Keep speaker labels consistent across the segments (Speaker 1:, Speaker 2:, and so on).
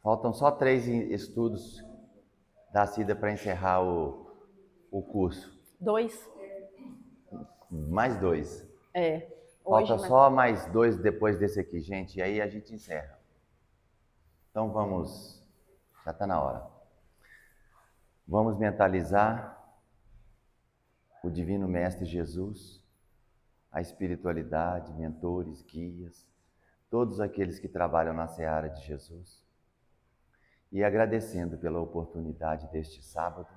Speaker 1: Faltam só 3 estudos da Cida para encerrar o curso.
Speaker 2: 2.
Speaker 1: Mais 2.
Speaker 2: Hoje,
Speaker 1: Falta só mais 2 depois desse aqui, gente, e aí a gente encerra. Então vamos, já está na hora. Vamos mentalizar o Divino Mestre Jesus, a espiritualidade, mentores, guias, todos aqueles que trabalham na seara de Jesus. E agradecendo pela oportunidade deste sábado,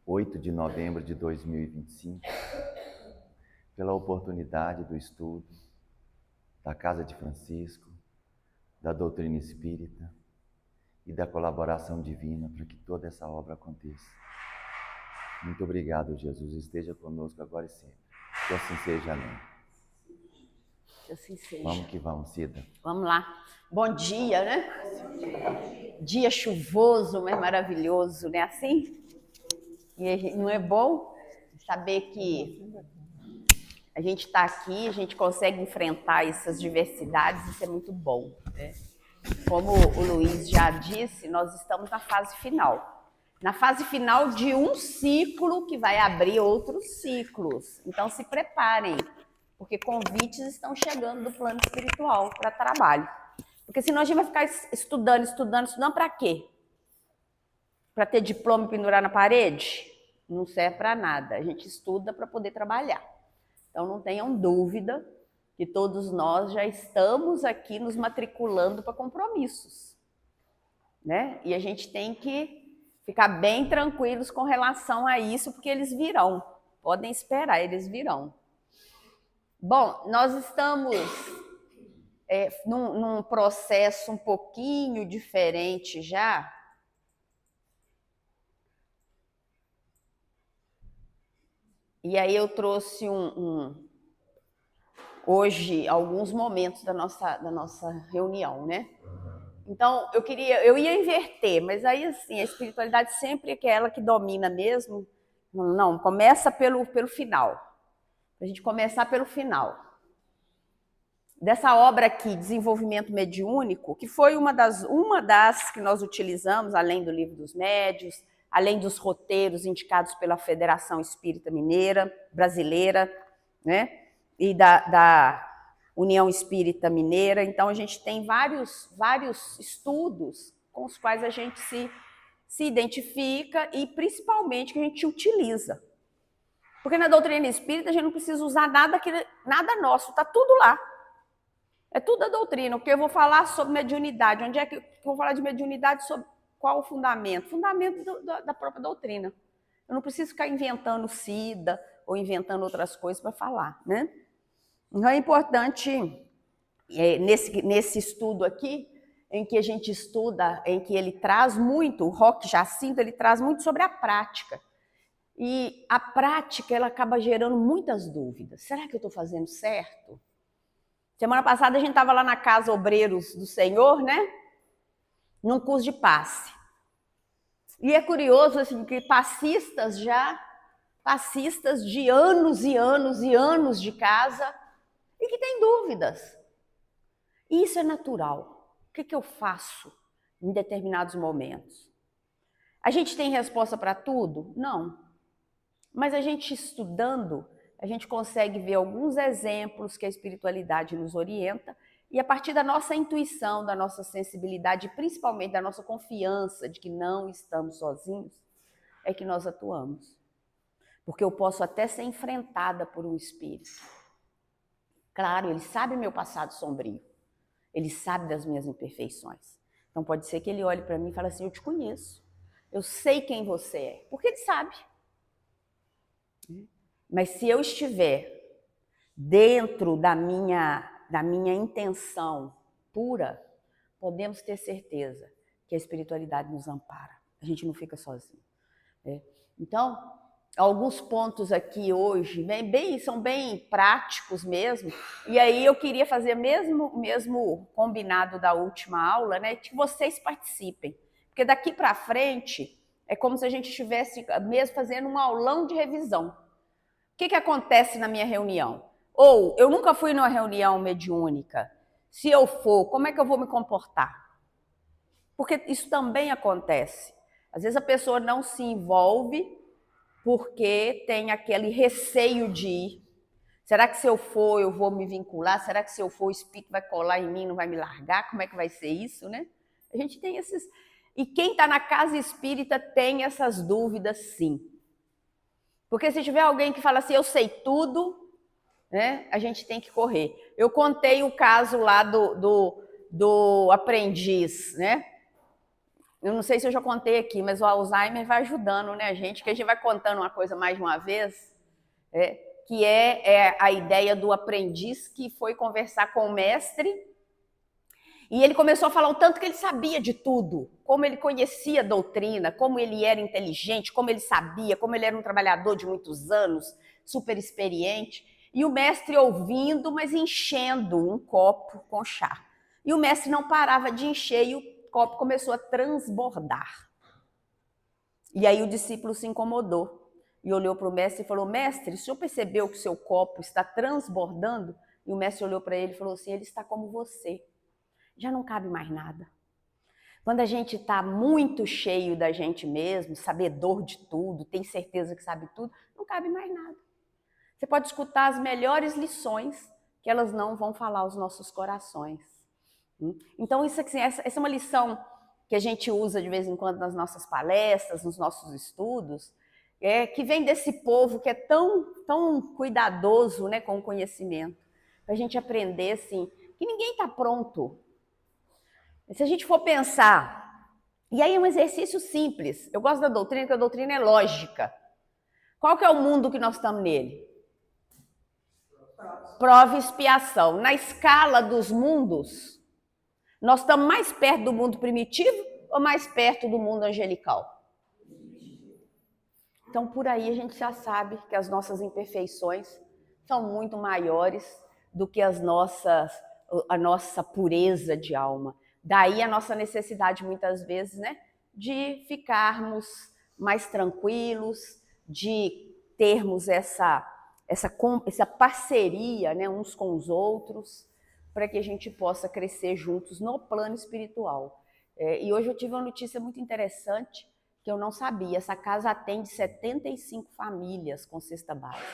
Speaker 1: 8 de novembro de 2025, pela oportunidade do estudo da Casa de Francisco, da doutrina espírita e da colaboração divina para que toda essa obra aconteça. Muito obrigado, Jesus. Esteja conosco agora e sempre. Que assim seja, amém.
Speaker 2: Que assim seja.
Speaker 1: Vamos que vamos, Cida.
Speaker 2: Vamos lá. Bom dia, né? Dia chuvoso, mas maravilhoso, né? Assim? E não é bom saber que a gente está aqui, a gente consegue enfrentar essas diversidades, isso é muito bom, né? Como o Luiz já disse, nós estamos na fase final. Na fase final de um ciclo que vai abrir outros ciclos. Então se preparem, porque convites estão chegando do plano espiritual para trabalho. Porque senão a gente vai ficar estudando para quê? Para ter diploma e pendurar na parede? Não serve para nada. A gente estuda para poder trabalhar. Então não tenham dúvida que todos nós já estamos aqui nos matriculando para compromissos, né? E a gente tem que ficar bem tranquilos com relação a isso, porque eles virão. Podem esperar, eles virão. Bom, nós estamos num processo um pouquinho diferente já. E aí eu trouxe hoje alguns momentos da nossa reunião, né? Então eu ia inverter, mas aí assim, a espiritualidade sempre é aquela que domina mesmo. Não, começa pelo final. A gente começar pelo final. Dessa obra aqui, Desenvolvimento Mediúnico, que foi uma das que nós utilizamos, além do Livro dos Médiuns, além dos roteiros indicados pela Federação Espírita Mineira, brasileira, né? E da União Espírita Mineira. Então, a gente tem vários estudos com os quais a gente se identifica e, principalmente, que a gente utiliza. Porque na doutrina espírita a gente não precisa usar nada nosso, está tudo lá. É tudo a doutrina, porque eu vou falar sobre mediunidade. Onde é que eu vou falar de mediunidade? Sobre qual o fundamento? Fundamento da própria doutrina. Eu não preciso ficar inventando SIDA ou inventando outras coisas para falar, né? Então é importante, nesse estudo aqui, em que a gente estuda, em que ele traz muito, o Roque Jacinto, ele traz muito sobre a prática. E a prática, ela acaba gerando muitas dúvidas. Será que eu estou fazendo certo? Semana passada a gente estava lá na Casa Obreiros do Senhor, né? Num curso de passe. E é curioso, assim, que passistas de anos e anos e anos de casa, e que têm dúvidas. E isso é natural. O que eu faço em determinados momentos? A gente tem resposta para tudo? Não. Mas a gente estudando, a gente consegue ver alguns exemplos que a espiritualidade nos orienta e a partir da nossa intuição, da nossa sensibilidade, principalmente da nossa confiança de que não estamos sozinhos, é que nós atuamos. Porque eu posso até ser enfrentada por um espírito. Claro, ele sabe meu passado sombrio. Ele sabe das minhas imperfeições. Então pode ser que ele olhe para mim e fale assim, eu te conheço. Eu sei quem você é. Porque ele sabe. Mas se eu estiver dentro da minha intenção pura, podemos ter certeza que a espiritualidade nos ampara. A gente não fica sozinho. Né? Então, alguns pontos aqui hoje são bem práticos mesmo. E aí eu queria fazer mesmo combinado da última aula, né, que vocês participem. Porque daqui para frente é como se a gente estivesse mesmo fazendo um aulão de revisão. que acontece na minha reunião? Ou eu nunca fui numa reunião mediúnica. Se eu for, como é que eu vou me comportar? Porque isso também acontece. Às vezes a pessoa não se envolve porque tem aquele receio de ir. Será que se eu for, eu vou me vincular? Será que se eu for, o espírito vai colar em mim, não vai me largar? Como é que vai ser isso, né? A gente tem esses... E quem está na casa espírita tem essas dúvidas, sim. Porque se tiver alguém que fala assim, eu sei tudo, né? A gente tem que correr. Eu contei o caso lá do aprendiz, né? Eu não sei se eu já contei aqui, mas o Alzheimer vai ajudando, né, a gente? Que a gente vai contando uma coisa mais de uma vez, que é a ideia do aprendiz que foi conversar com o mestre e ele começou a falar o tanto que ele sabia de tudo, como ele conhecia a doutrina, como ele era inteligente, como ele sabia, como ele era um trabalhador de muitos anos, super experiente. E o mestre ouvindo, mas enchendo um copo com chá. E o mestre não parava de encher e o copo começou a transbordar. E aí o discípulo se incomodou e olhou para o mestre e falou, mestre, o senhor percebeu que o seu copo está transbordando? E o mestre olhou para ele e falou assim, ele está como você. Já não cabe mais nada. Quando a gente está muito cheio da gente mesmo, sabedor de tudo, tem certeza que sabe tudo, não cabe mais nada. Você pode escutar as melhores lições, que elas não vão falar aos nossos corações. Então, isso assim, essa é uma lição que a gente usa de vez em quando nas nossas palestras, nos nossos estudos, que vem desse povo que é tão cuidadoso, né, com o conhecimento. Para a gente aprender assim, que ninguém está pronto. Se a gente for pensar, e aí é um exercício simples. Eu gosto da doutrina, porque a doutrina é lógica. Qual que é o mundo que nós estamos nele? Prova e expiação. Na escala dos mundos, nós estamos mais perto do mundo primitivo ou mais perto do mundo angelical? Então, por aí a gente já sabe que as nossas imperfeições são muito maiores do que a nossa pureza de alma. Daí a nossa necessidade, muitas vezes, né, de ficarmos mais tranquilos, de termos essa parceria, né, uns com os outros, para que a gente possa crescer juntos no plano espiritual. E hoje eu tive uma notícia muito interessante que eu não sabia. Essa casa atende 75 famílias com cesta básica.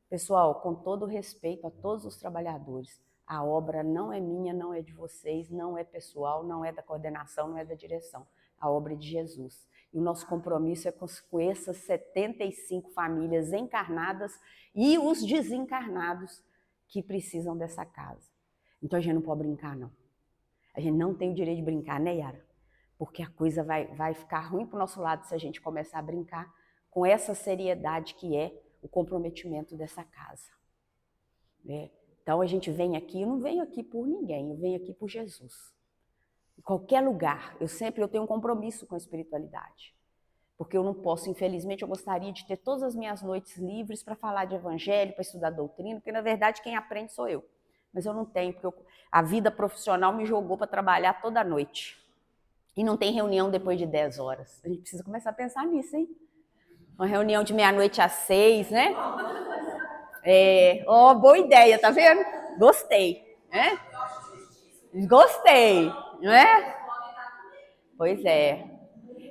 Speaker 2: Pessoal, com todo respeito a todos os trabalhadores, a obra não é minha, não é de vocês, não é pessoal, não é da coordenação, não é da direção. A obra é de Jesus. E o nosso compromisso é com essas 75 famílias encarnadas e os desencarnados que precisam dessa casa. Então a gente não pode brincar, não. A gente não tem o direito de brincar, né, Yara? Porque a coisa vai ficar ruim para o nosso lado se a gente começar a brincar com essa seriedade que é o comprometimento dessa casa. Então a gente vem aqui, eu não venho aqui por ninguém, eu venho aqui por Jesus. Em qualquer lugar, eu tenho um compromisso com a espiritualidade. Porque eu não posso, infelizmente, eu gostaria de ter todas as minhas noites livres para falar de evangelho, para estudar doutrina, porque na verdade quem aprende sou eu. Mas eu não tenho, porque a vida profissional me jogou para trabalhar toda noite. E não tem reunião depois de 10 horas. A gente precisa começar a pensar nisso, hein? Uma reunião de meia-noite às 6, né? Boa ideia, tá vendo? Gostei, né? Gostei, não é? Pois é.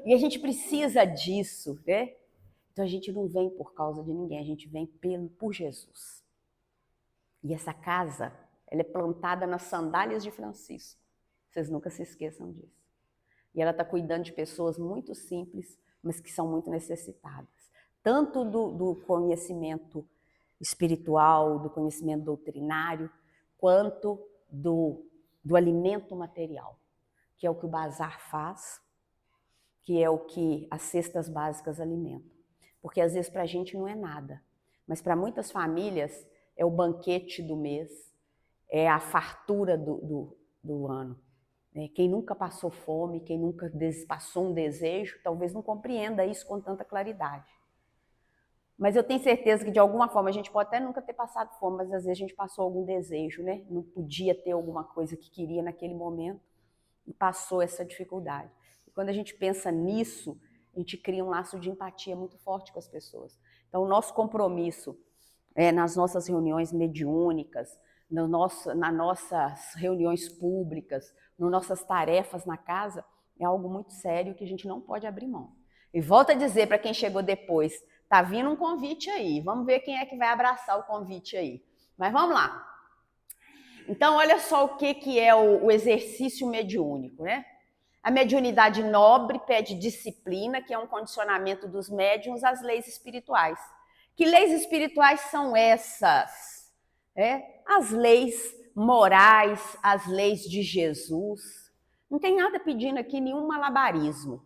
Speaker 2: E a gente precisa disso, né? Então a gente não vem por causa de ninguém, a gente vem por Jesus. E essa casa, ela é plantada nas sandálias de Francisco. Vocês nunca se esqueçam disso. E ela está cuidando de pessoas muito simples, mas que são muito necessitadas. Tanto do conhecimento espiritual, do conhecimento doutrinário, quanto do alimento material, que é o que o bazar faz, que é o que as cestas básicas alimentam. Porque às vezes para a gente não é nada, mas para muitas famílias é o banquete do mês, é a fartura do ano. Quem nunca passou fome, quem nunca passou um desejo, talvez não compreenda isso com tanta claridade. Mas eu tenho certeza que de alguma forma a gente pode até nunca ter passado fome, mas às vezes a gente passou algum desejo, né? Não podia ter alguma coisa que queria naquele momento e passou essa dificuldade. E quando a gente pensa nisso, a gente cria um laço de empatia muito forte com as pessoas. Então, o nosso compromisso nas nossas reuniões mediúnicas, nas nossas reuniões públicas, nas nossas tarefas na casa, é algo muito sério que a gente não pode abrir mão. E volto a dizer para quem chegou depois, tá vindo um convite aí, vamos ver quem é que vai abraçar o convite aí. Mas vamos lá. Então, olha só o que é o exercício mediúnico, né? A mediunidade nobre pede disciplina, que é um condicionamento dos médiuns às leis espirituais. Que leis espirituais são essas? As leis morais, as leis de Jesus. Não tem nada pedindo aqui nenhum malabarismo.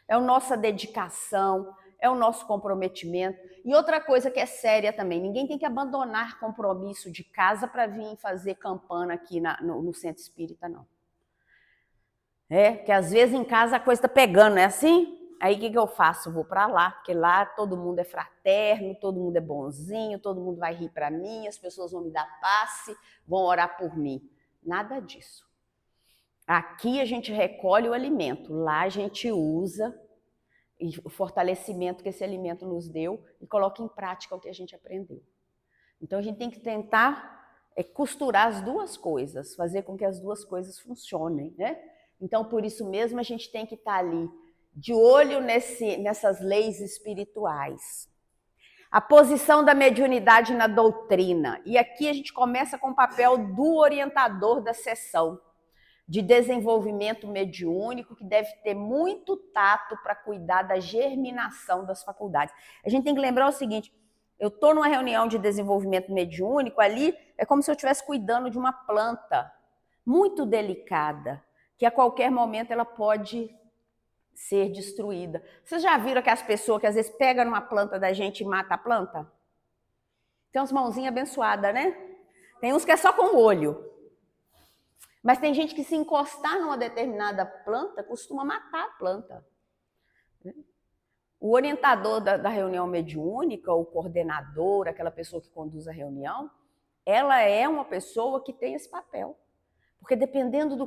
Speaker 2: É a nossa dedicação, é o nosso comprometimento. E outra coisa que é séria também, ninguém tem que abandonar compromisso de casa para vir fazer campana aqui no centro espírita, não. Porque às vezes em casa a coisa está pegando, não é assim? Aí o que eu faço? Vou para lá, porque lá todo mundo é fraterno, todo mundo é bonzinho, todo mundo vai rir para mim, as pessoas vão me dar passe, vão orar por mim. Nada disso. Aqui a gente recolhe o alimento, lá a gente usa o fortalecimento que esse alimento nos deu e coloca em prática o que a gente aprendeu. Então a gente tem que tentar costurar as duas coisas, fazer com que as duas coisas funcionem, né? Então por isso mesmo a gente tem que estar ali de olho nessas leis espirituais. A posição da mediunidade na doutrina. E aqui a gente começa com o papel do orientador da sessão de desenvolvimento mediúnico, que deve ter muito tato para cuidar da germinação das faculdades. A gente tem que lembrar o seguinte, eu estou numa reunião de desenvolvimento mediúnico, ali é como se eu estivesse cuidando de uma planta muito delicada, que a qualquer momento ela pode ser destruída. Vocês já viram aquelas pessoas que às vezes pegam numa planta da gente e mata a planta? Tem umas mãozinhas abençoadas, né? Tem uns que é só com o olho. Mas tem gente que se encostar numa determinada planta, costuma matar a planta. O orientador da reunião mediúnica, o coordenador, aquela pessoa que conduz a reunião, ela é uma pessoa que tem esse papel. Porque dependendo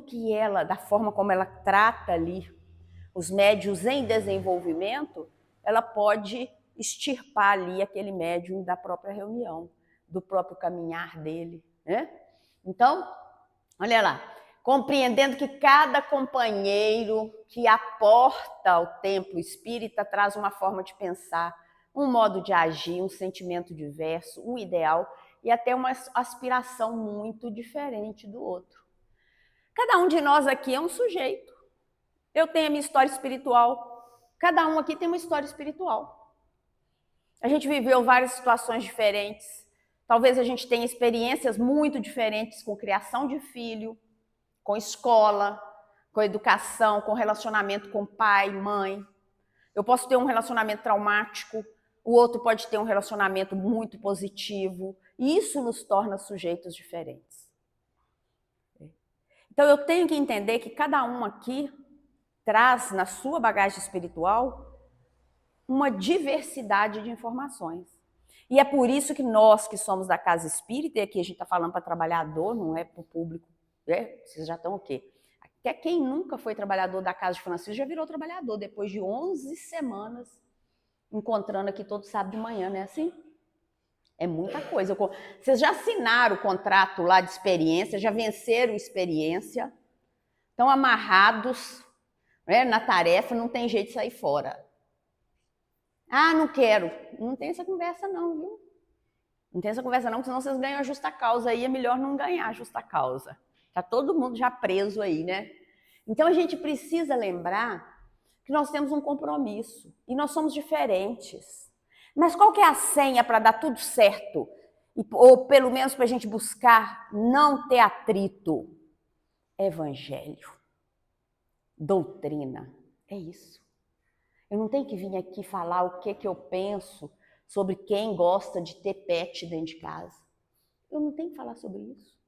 Speaker 2: da forma como ela trata ali os médiuns em desenvolvimento, ela pode extirpar ali aquele médium da própria reunião, do próprio caminhar dele, né? Então, olha lá, compreendendo que cada companheiro que aporta ao templo espírita traz uma forma de pensar, um modo de agir, um sentimento diverso, um ideal e até uma aspiração muito diferente do outro. Cada um de nós aqui é um sujeito. Eu tenho a minha história espiritual. Cada um aqui tem uma história espiritual. A gente viveu várias situações diferentes. Talvez a gente tenha experiências muito diferentes com criação de filho, com escola, com educação, com relacionamento com pai, mãe. Eu posso ter um relacionamento traumático, o outro pode ter um relacionamento muito positivo. E isso nos torna sujeitos diferentes. Então eu tenho que entender que cada um aqui traz na sua bagagem espiritual uma diversidade de informações. E é por isso que nós que somos da casa espírita, e aqui a gente está falando para trabalhador, não é para o público, vocês já estão o quê? Até quem nunca foi trabalhador da casa de Francisco já virou trabalhador, depois de 11 semanas encontrando aqui todo sábado de manhã, não é assim? É muita coisa. Vocês já assinaram o contrato lá de experiência, já venceram experiência, estão amarrados na tarefa, não tem jeito de sair fora. Ah, não quero. Não tem essa conversa não, viu? Não tem essa conversa não, porque senão vocês ganham a justa causa aí, é melhor não ganhar a justa causa. Tá todo mundo já preso aí, né? Então a gente precisa lembrar que nós temos um compromisso e nós somos diferentes. Mas qual que é a senha para dar tudo certo? Ou pelo menos para a gente buscar não ter atrito? Evangelho. Doutrina. É isso. Eu não tenho que vir aqui falar o que eu penso sobre quem gosta de ter pet dentro de casa. Eu não tenho que falar sobre isso.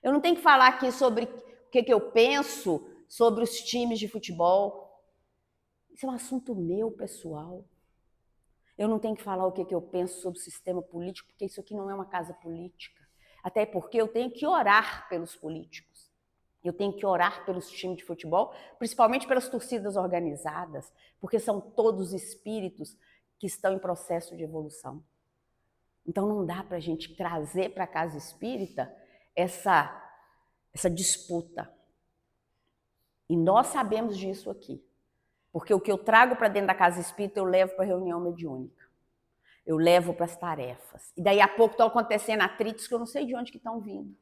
Speaker 2: Eu não tenho que falar aqui sobre o que eu penso sobre os times de futebol. Isso é um assunto meu, pessoal. Eu não tenho que falar o que eu penso sobre o sistema político, porque isso aqui não é uma casa política. Até porque eu tenho que orar pelos políticos. Eu tenho que orar pelos times de futebol, principalmente pelas torcidas organizadas, porque são todos espíritos que estão em processo de evolução. Então não dá para a gente trazer para a casa espírita essa disputa. E nós sabemos disso aqui. Porque o que eu trago para dentro da casa espírita, eu levo para a reunião mediúnica. Eu levo para as tarefas. E daí a pouco estão acontecendo atritos que eu não sei de onde que estão vindo.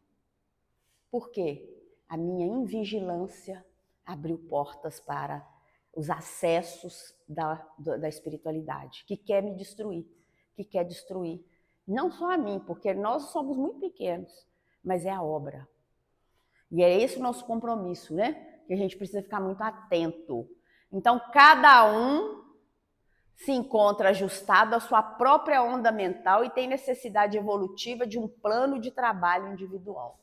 Speaker 2: Por quê? A minha invigilância abriu portas para os acessos da espiritualidade, que quer me destruir, que quer destruir. Não só a mim, porque nós somos muito pequenos, mas é a obra. E é esse o nosso compromisso, né? Que a gente precisa ficar muito atento. Então, cada um se encontra ajustado à sua própria onda mental e tem necessidade evolutiva de um plano de trabalho individual.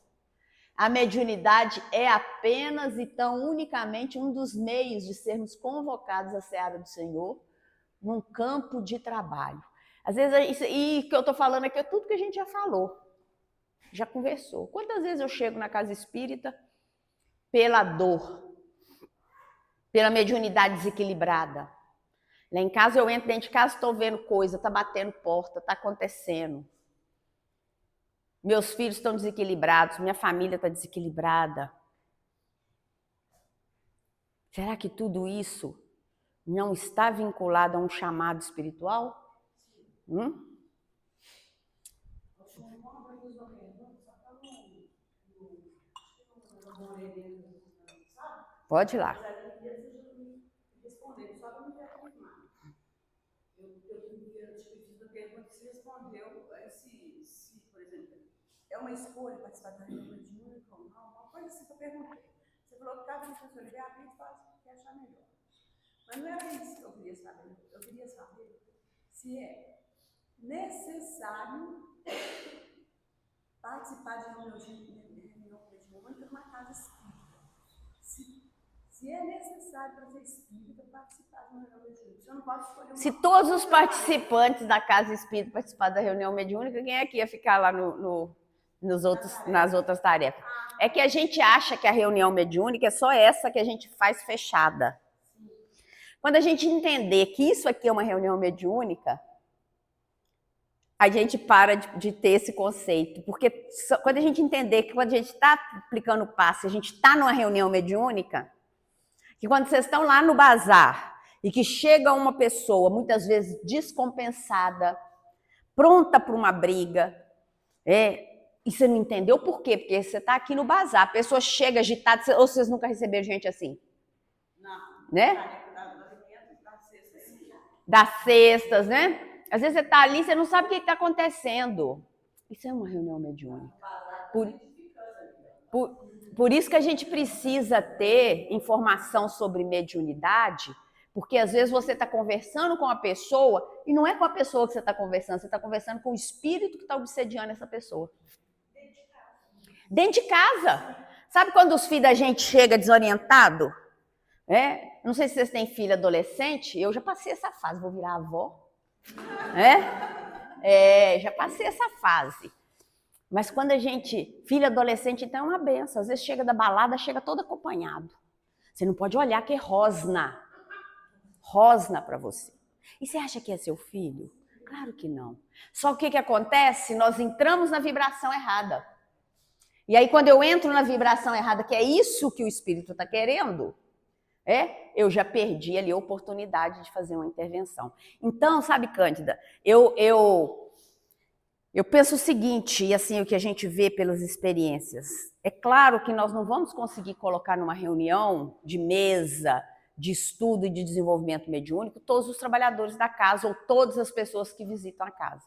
Speaker 2: A mediunidade é apenas e tão unicamente um dos meios de sermos convocados à seara do Senhor num campo de trabalho. Às vezes, e o que eu estou falando aqui é tudo que a gente já falou, já conversou. Quantas vezes eu chego na casa espírita pela dor, pela mediunidade desequilibrada? Lá em casa eu entro dentro de casa, estou vendo coisa, está batendo porta, está acontecendo. Meus filhos estão desequilibrados, minha família está desequilibrada. Será que tudo isso não está vinculado a um chamado espiritual? Pode ir lá.
Speaker 3: É uma escolha participar da reunião mediúnica ou não? Uma coisa assim que eu perguntei. Você falou que cada pessoa ele abrir e faz o que achar melhor. Mas não era isso que eu queria saber. Eu queria saber se é necessário participar de reunião mediúnica numa casa espírita. Se é necessário para ser espírita participar de uma reunião mediúnica. Você não pode escolher uma.
Speaker 2: Se todos os participantes da casa espírita participar da reunião mediúnica, quem é que ia ficar lá nas outras tarefas? É que a gente acha que a reunião mediúnica é só essa que a gente faz fechada. Quando a gente entender que isso aqui é uma reunião mediúnica, a gente para de ter esse conceito. Porque quando a gente entender que quando a gente está aplicando o passe, a gente está numa reunião mediúnica, que quando vocês estão lá no bazar e que chega uma pessoa, muitas vezes descompensada, pronta para uma briga, e você não entendeu por quê? Porque você está aqui no bazar, a pessoa chega agitada, ou vocês nunca receberam gente assim?
Speaker 3: Não.
Speaker 2: Né? Das cestas, né? Às vezes você está ali e você não sabe o que está acontecendo. Isso é uma reunião mediúnica. Por isso que a gente precisa ter informação sobre mediunidade, porque às vezes você está conversando com a pessoa e não é com a pessoa que você está conversando com o espírito que está obsediando essa pessoa. Dentro de casa. Sabe quando os filhos da gente chegam desorientados? Não sei se vocês têm filho adolescente, eu já passei essa fase, vou virar avó. Já passei essa fase. Mas quando a gente, filho adolescente, então é uma benção. Às vezes chega da balada, chega todo acompanhado. Você não pode olhar que é rosna para você. E você acha que é seu filho? Claro que não. Só que o que acontece? Nós entramos na vibração errada. E aí quando eu entro na vibração errada, que é isso que o espírito está querendo, eu já perdi ali a oportunidade de fazer uma intervenção. Então, sabe, Cândida, eu penso o seguinte, e assim, o que a gente vê pelas experiências, é claro que nós não vamos conseguir colocar numa reunião de mesa, de estudo e de desenvolvimento mediúnico, todos os trabalhadores da casa ou todas as pessoas que visitam a casa.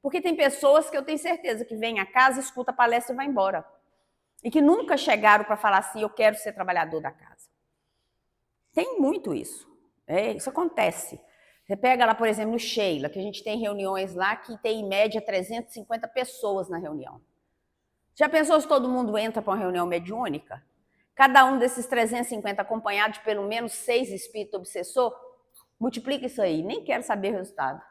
Speaker 2: Porque tem pessoas que eu tenho certeza que vêm à casa, escuta a palestra e vai embora. E que nunca chegaram para falar assim, eu quero ser trabalhador da casa. Tem muito isso. Isso acontece. Você pega lá, por exemplo, no Sheila, que a gente tem reuniões lá que tem em média 350 pessoas na reunião. Já pensou se todo mundo entra para uma reunião mediúnica? Cada um desses 350 acompanhado de pelo menos 6 espíritos obsessor? Multiplica isso aí, nem quero saber o resultado.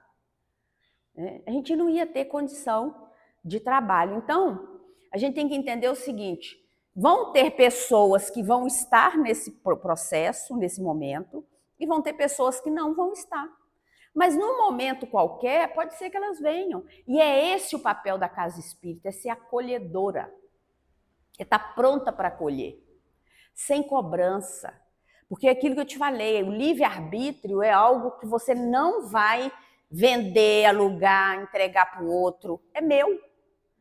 Speaker 2: A gente não ia ter condição de trabalho. Então, a gente tem que entender o seguinte, Vão ter pessoas que vão estar nesse processo, nesse momento, e vão ter pessoas que não vão estar. Mas num momento qualquer, pode ser que elas venham. E é esse o papel da casa espírita, é ser acolhedora. É estar pronta para acolher, sem cobrança. Porque é aquilo que eu te falei, o livre-arbítrio é algo que você não vai vender, alugar, entregar para o outro. É meu.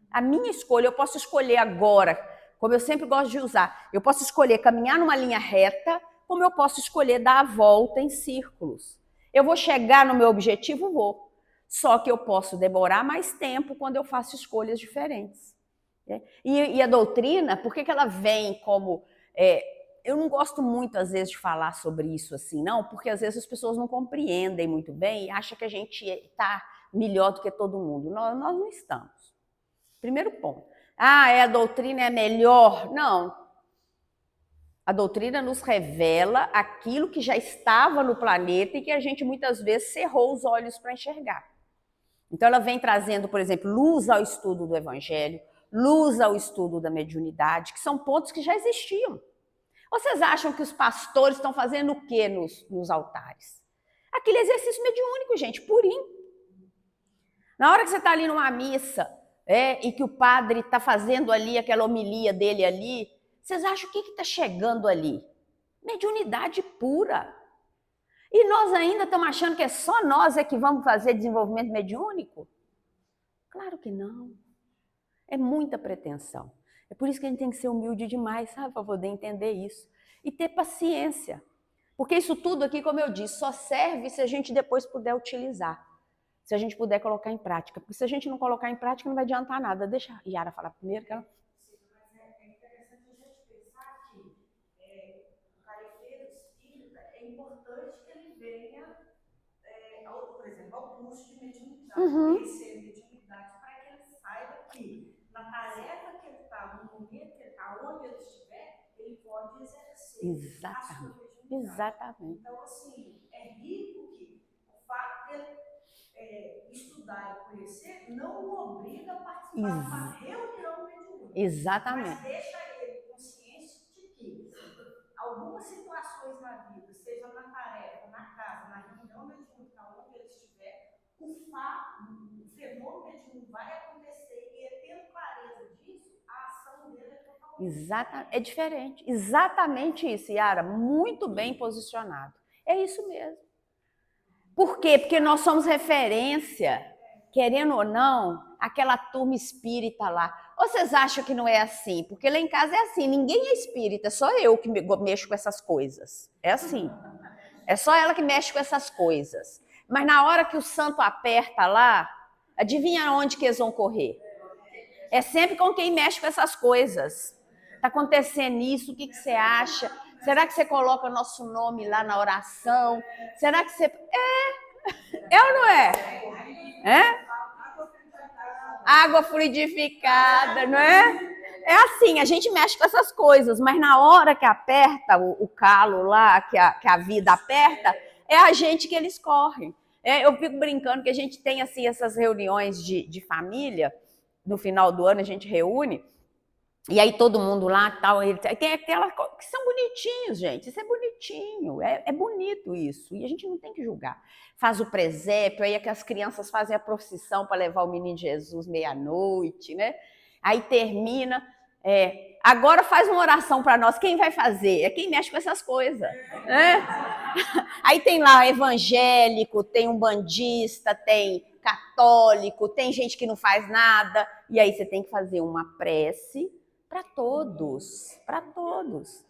Speaker 2: A minha escolha, eu posso escolher agora, como eu sempre gosto de usar, eu posso escolher caminhar numa linha reta, como eu posso escolher dar a volta em círculos. Eu vou chegar no meu objetivo? Vou. Só que eu posso demorar mais tempo quando eu faço escolhas diferentes. E a doutrina, por que ela vem como... eu não gosto muito, às vezes, de falar sobre isso assim, não, porque às vezes as pessoas não compreendem muito bem e acham que a gente está melhor do que todo mundo. Nós não estamos. Primeiro ponto. A doutrina é melhor? Não. A doutrina nos revela aquilo que já estava no planeta e que a gente muitas vezes cerrou os olhos para enxergar. Então ela vem trazendo, por exemplo, luz ao estudo do Evangelho, luz ao estudo da mediunidade, que são pontos que já existiam. Vocês acham que os pastores estão fazendo o quê nos altares? Aquele exercício mediúnico, gente, purinho. Na hora que você está ali numa missa, e que o padre está fazendo ali aquela homilia dele ali, vocês acham o que está chegando ali? Mediunidade pura. E nós ainda estamos achando que é só nós que vamos fazer desenvolvimento mediúnico? Claro que não. É muita pretensão. É por isso que a gente tem que ser humilde demais, sabe, para poder entender isso. E ter paciência. Porque isso tudo aqui, como eu disse, só serve se a gente depois puder utilizar. Se a gente puder colocar em prática. Porque se a gente não colocar em prática, não vai adiantar nada. Deixa a Yara falar primeiro. Que ela...
Speaker 3: É interessante a gente pensar que o careceiro espírita é importante que ele venha, por exemplo, ao curso de mediunidade, conhecer mediunidade, para que ele saiba que na tarefa que ele está, no momento que ele está, onde ele estiver, ele pode exercer a sua mediunidade.
Speaker 2: Exatamente.
Speaker 3: Então, assim, é rico que o fato de ele estudar e conhecer não o obriga a participar de uma reunião mediúnica.
Speaker 2: Exatamente.
Speaker 3: Mas deixa ele consciente de que algumas situações na vida, seja na tarefa, na casa, na reunião mediúnica, onde ele estiver, o fenômeno mediúnico vai acontecer e ele tendo clareza disso, a ação dele é totalmente
Speaker 2: diferente. É diferente. Exatamente isso, Yara. Muito bem posicionado. É isso mesmo. Por quê? Porque nós somos referência, querendo ou não, aquela turma espírita lá. Ou vocês acham que não é assim? Porque lá em casa é assim, ninguém é espírita, só eu que mexo com essas coisas. É assim. É só ela que mexe com essas coisas. Mas na hora que o santo aperta lá, adivinha onde que eles vão correr? É sempre com quem mexe com essas coisas. Está acontecendo isso, o que você acha? Será que você coloca nosso nome lá na oração? Será que você... É ou não é? Água fluidificada, não é? É assim, a gente mexe com essas coisas, mas na hora que aperta o calo lá, que a vida aperta, é a gente que eles correm. Eu fico brincando que a gente tem assim, essas reuniões de família, no final do ano a gente reúne, e aí todo mundo lá, tal, tem aquelas que são bonitinhos, gente, isso é bonitinho, é bonito isso, e a gente não tem que julgar. Faz o presépio, aí é que as crianças fazem a procissão para levar o menino Jesus meia-noite, né? Aí termina, agora faz uma oração para nós, quem vai fazer? É quem mexe com essas coisas, né? Aí tem lá evangélico, tem um bandista, tem católico, tem gente que não faz nada, e aí você tem que fazer uma prece para todos, para todos.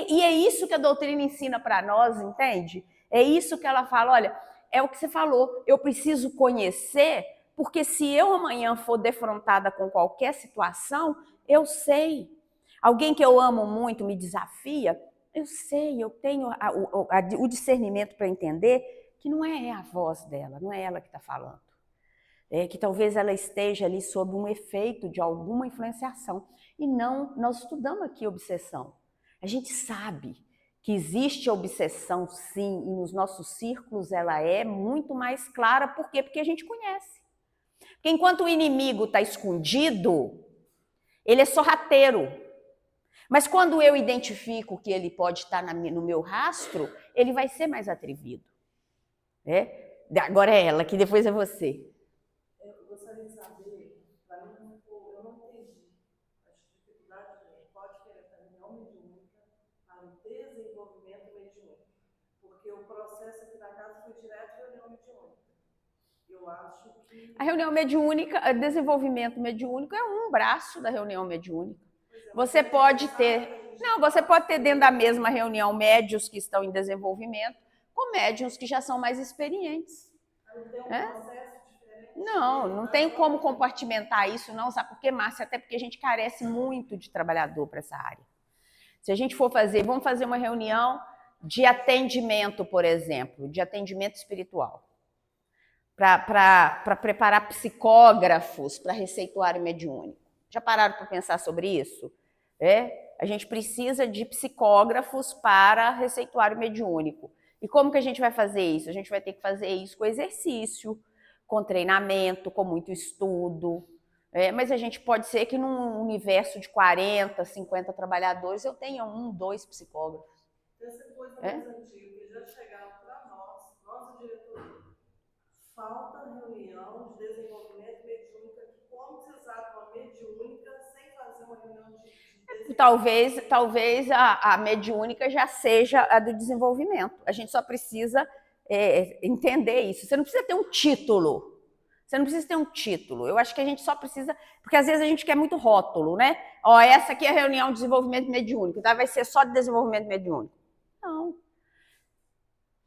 Speaker 2: E é isso que a doutrina ensina para nós, entende? É isso que ela fala, olha, é o que você falou, eu preciso conhecer, porque se eu amanhã for defrontada com qualquer situação, eu sei. Alguém que eu amo muito me desafia, eu sei, eu tenho o discernimento para entender que não é a voz dela, não é ela que está falando. Que talvez ela esteja ali sob um efeito de alguma influenciação. E não, nós estudamos aqui obsessão. A gente sabe que existe obsessão, sim, e nos nossos círculos ela é muito mais clara. Por quê? Porque a gente conhece. Porque enquanto o inimigo está escondido, ele é sorrateiro. Mas quando eu identifico que ele pode estar no meu rastro, ele vai ser mais atrevido. Agora é ela, que depois é você.
Speaker 3: Eu gostaria de saber, para mim, eu não entendi. Acho que a dificuldade pode querer para reunião mediúnica, para o desenvolvimento mediúnico. Porque o processo aqui na casa foi direto de reunião mediúnica. Eu acho que...
Speaker 2: A reunião mediúnica, desenvolvimento mediúnico é um braço da reunião mediúnica. Você pode ter... Não, você pode ter dentro da mesma reunião médios que estão em desenvolvimento com médiuns que já são mais experientes.
Speaker 3: Não tem um processo diferente?
Speaker 2: Não tem como compartimentar isso, não. Sabe por quê, Márcia? Até porque a gente carece muito de trabalhador para essa área. Se a gente for fazer, vamos fazer uma reunião de atendimento, por exemplo, de atendimento espiritual, para preparar psicógrafos para receituário mediúnico. Já pararam para pensar sobre isso? A gente precisa de psicógrafos para receituário mediúnico. E como que a gente vai fazer isso? A gente vai ter que fazer isso com exercício, com treinamento, com muito estudo. Mas a gente pode ser que num universo de 40, 50 trabalhadores eu tenha 1, 2 psicógrafos.
Speaker 3: Essa coisa mais antiga, que já chegaram para nós, diretoria, falta reunião de desenvolvimento mediúnico, como precisar de uma mediúnica sem fazer uma reunião de
Speaker 2: Talvez a mediúnica já seja a do desenvolvimento. A gente só precisa entender isso. Você não precisa ter um título. Você não precisa ter um título. Eu acho que a gente só precisa... Porque às vezes a gente quer muito rótulo, né? Essa aqui é a reunião de desenvolvimento mediúnico. Então vai ser só de desenvolvimento mediúnico. Não.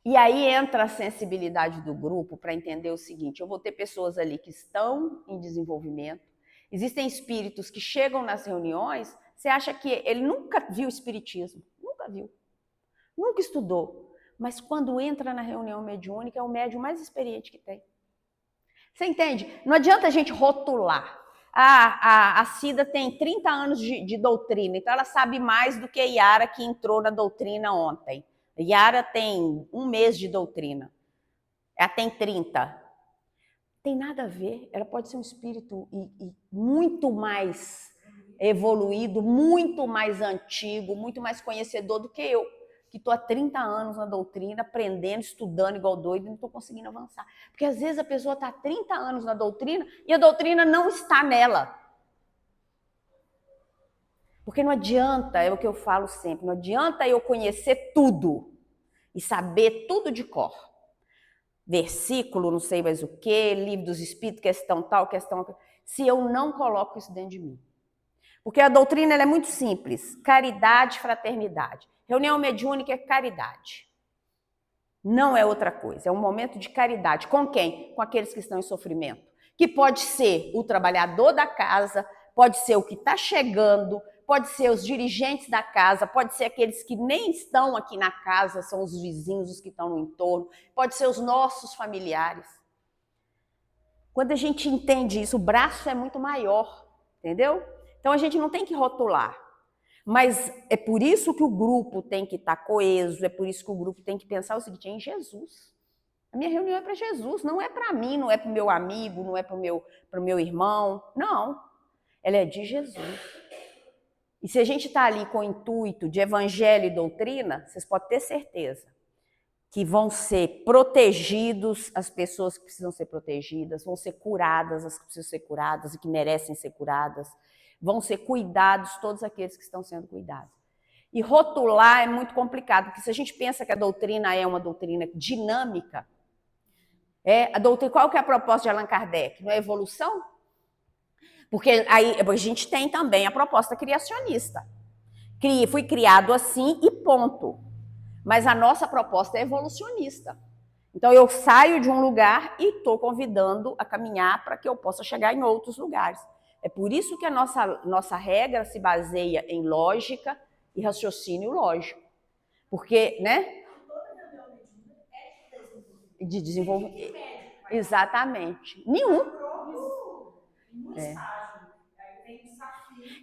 Speaker 2: E aí entra a sensibilidade do grupo para entender o seguinte: eu vou ter pessoas ali que estão em desenvolvimento. Existem espíritos que chegam nas reuniões, você acha que ele nunca viu espiritismo, nunca viu, nunca estudou, mas quando entra na reunião mediúnica é o médium mais experiente que tem. Você entende? Não adianta a gente rotular. A Cida tem 30 anos de doutrina, então ela sabe mais do que a Yara que entrou na doutrina ontem. A Yara tem 1 mês de doutrina, ela tem 30. Tem nada a ver, ela pode ser um espírito muito mais evoluído, muito mais antigo, muito mais conhecedor do que eu, que estou há 30 anos na doutrina, aprendendo, estudando igual doido e não estou conseguindo avançar. Porque às vezes a pessoa está há 30 anos na doutrina e a doutrina não está nela. Porque não adianta, é o que eu falo sempre, não adianta eu conhecer tudo e saber tudo de cor. Versículo, não sei mais o que, livro dos espíritos, questão tal, questão... Se eu não coloco isso dentro de mim. Porque a doutrina ela é muito simples. Caridade, fraternidade. Reunião mediúnica é caridade. Não é outra coisa. É um momento de caridade. Com quem? Com aqueles que estão em sofrimento. Que pode ser o trabalhador da casa, pode ser o que está chegando, pode ser os dirigentes da casa, pode ser aqueles que nem estão aqui na casa, são os vizinhos, os que estão no entorno, pode ser os nossos familiares. Quando a gente entende isso, o braço é muito maior, entendeu? Então a gente não tem que rotular. Mas é por isso que o grupo tem que estar coeso, é por isso que o grupo tem que pensar o seguinte: é em Jesus. A minha reunião é para Jesus, não é para mim, não é para o meu amigo, não é para o meu irmão, não. Ela é de Jesus. E se a gente está ali com o intuito de evangelho e doutrina, vocês podem ter certeza que vão ser protegidos as pessoas que precisam ser protegidas, vão ser curadas as que precisam ser curadas e que merecem ser curadas, vão ser cuidados todos aqueles que estão sendo cuidados. E rotular é muito complicado, porque se a gente pensa que a doutrina é uma doutrina dinâmica, qual que é a proposta de Allan Kardec? Não é evolução? Porque aí a gente tem também a proposta criacionista. Fui criado assim e ponto. Mas a nossa proposta é evolucionista. Então eu saio de um lugar e estou convidando a caminhar para que eu possa chegar em outros lugares. É por isso que a nossa regra se baseia em lógica e raciocínio lógico. Porque, né? De desenvolvimento. Exatamente. Nenhum.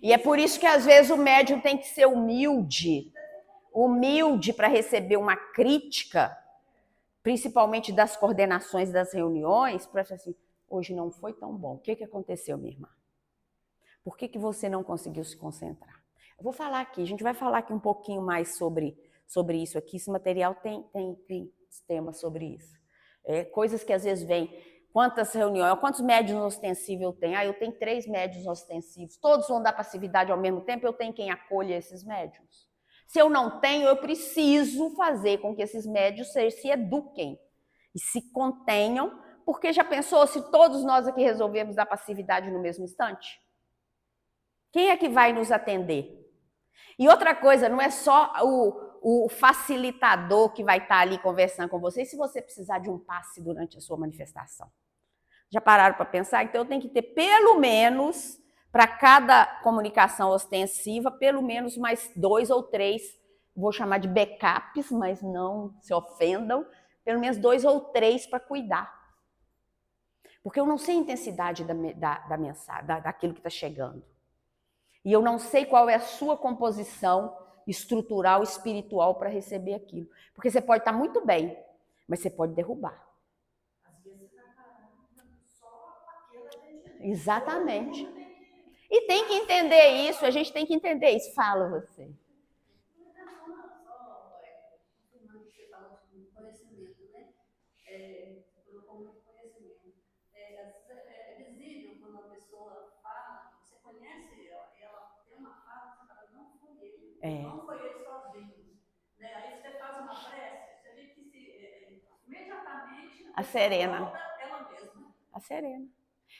Speaker 2: E é por isso que às vezes o médium tem que ser humilde para receber uma crítica, principalmente das coordenações das reuniões, para falar assim: hoje não foi tão bom. O que aconteceu, minha irmã? Por que você não conseguiu se concentrar? vou falar aqui, a gente vai falar aqui um pouquinho mais sobre isso aqui. Esse material tem temas sobre isso. Coisas que às vezes vêm. Quantas reuniões, quantos médiuns ostensivos eu tenho? Eu tenho 3 médiuns ostensivos. Todos vão dar passividade ao mesmo tempo, eu tenho quem acolha esses médiuns. Se eu não tenho, eu preciso fazer com que esses médiuns se eduquem e se contenham, porque já pensou se todos nós aqui resolvemos dar passividade no mesmo instante? Quem é que vai nos atender? E outra coisa, não é só o facilitador que vai estar ali conversando com você, se você precisar de um passe durante a sua manifestação. Já pararam para pensar? Então eu tenho que ter pelo menos, para cada comunicação ostensiva, pelo menos mais 2 ou 3, vou chamar de backups, mas não se ofendam, pelo menos 2 ou 3 para cuidar. Porque eu não sei a intensidade da mensagem, daquilo que está chegando. E eu não sei qual é a sua composição estrutural, espiritual para receber aquilo. Porque você pode estar muito bem, mas você pode derrubar.
Speaker 3: Às vezes você está parado só com aquela gente.
Speaker 2: Exatamente. E tem que entender isso, a gente tem que entender isso. Fala você.
Speaker 4: Só confirmando que você falou de conhecimento, né? Colocou muito conhecimento. É visível quando uma pessoa fala, você conhece ela, e ela tem uma fala, você fala, não foi ele, não foi ele sozinho. Né? Aí você faz uma prece, você vê que imediatamente
Speaker 2: a serena.
Speaker 4: Volta ela mesma.
Speaker 2: A serena.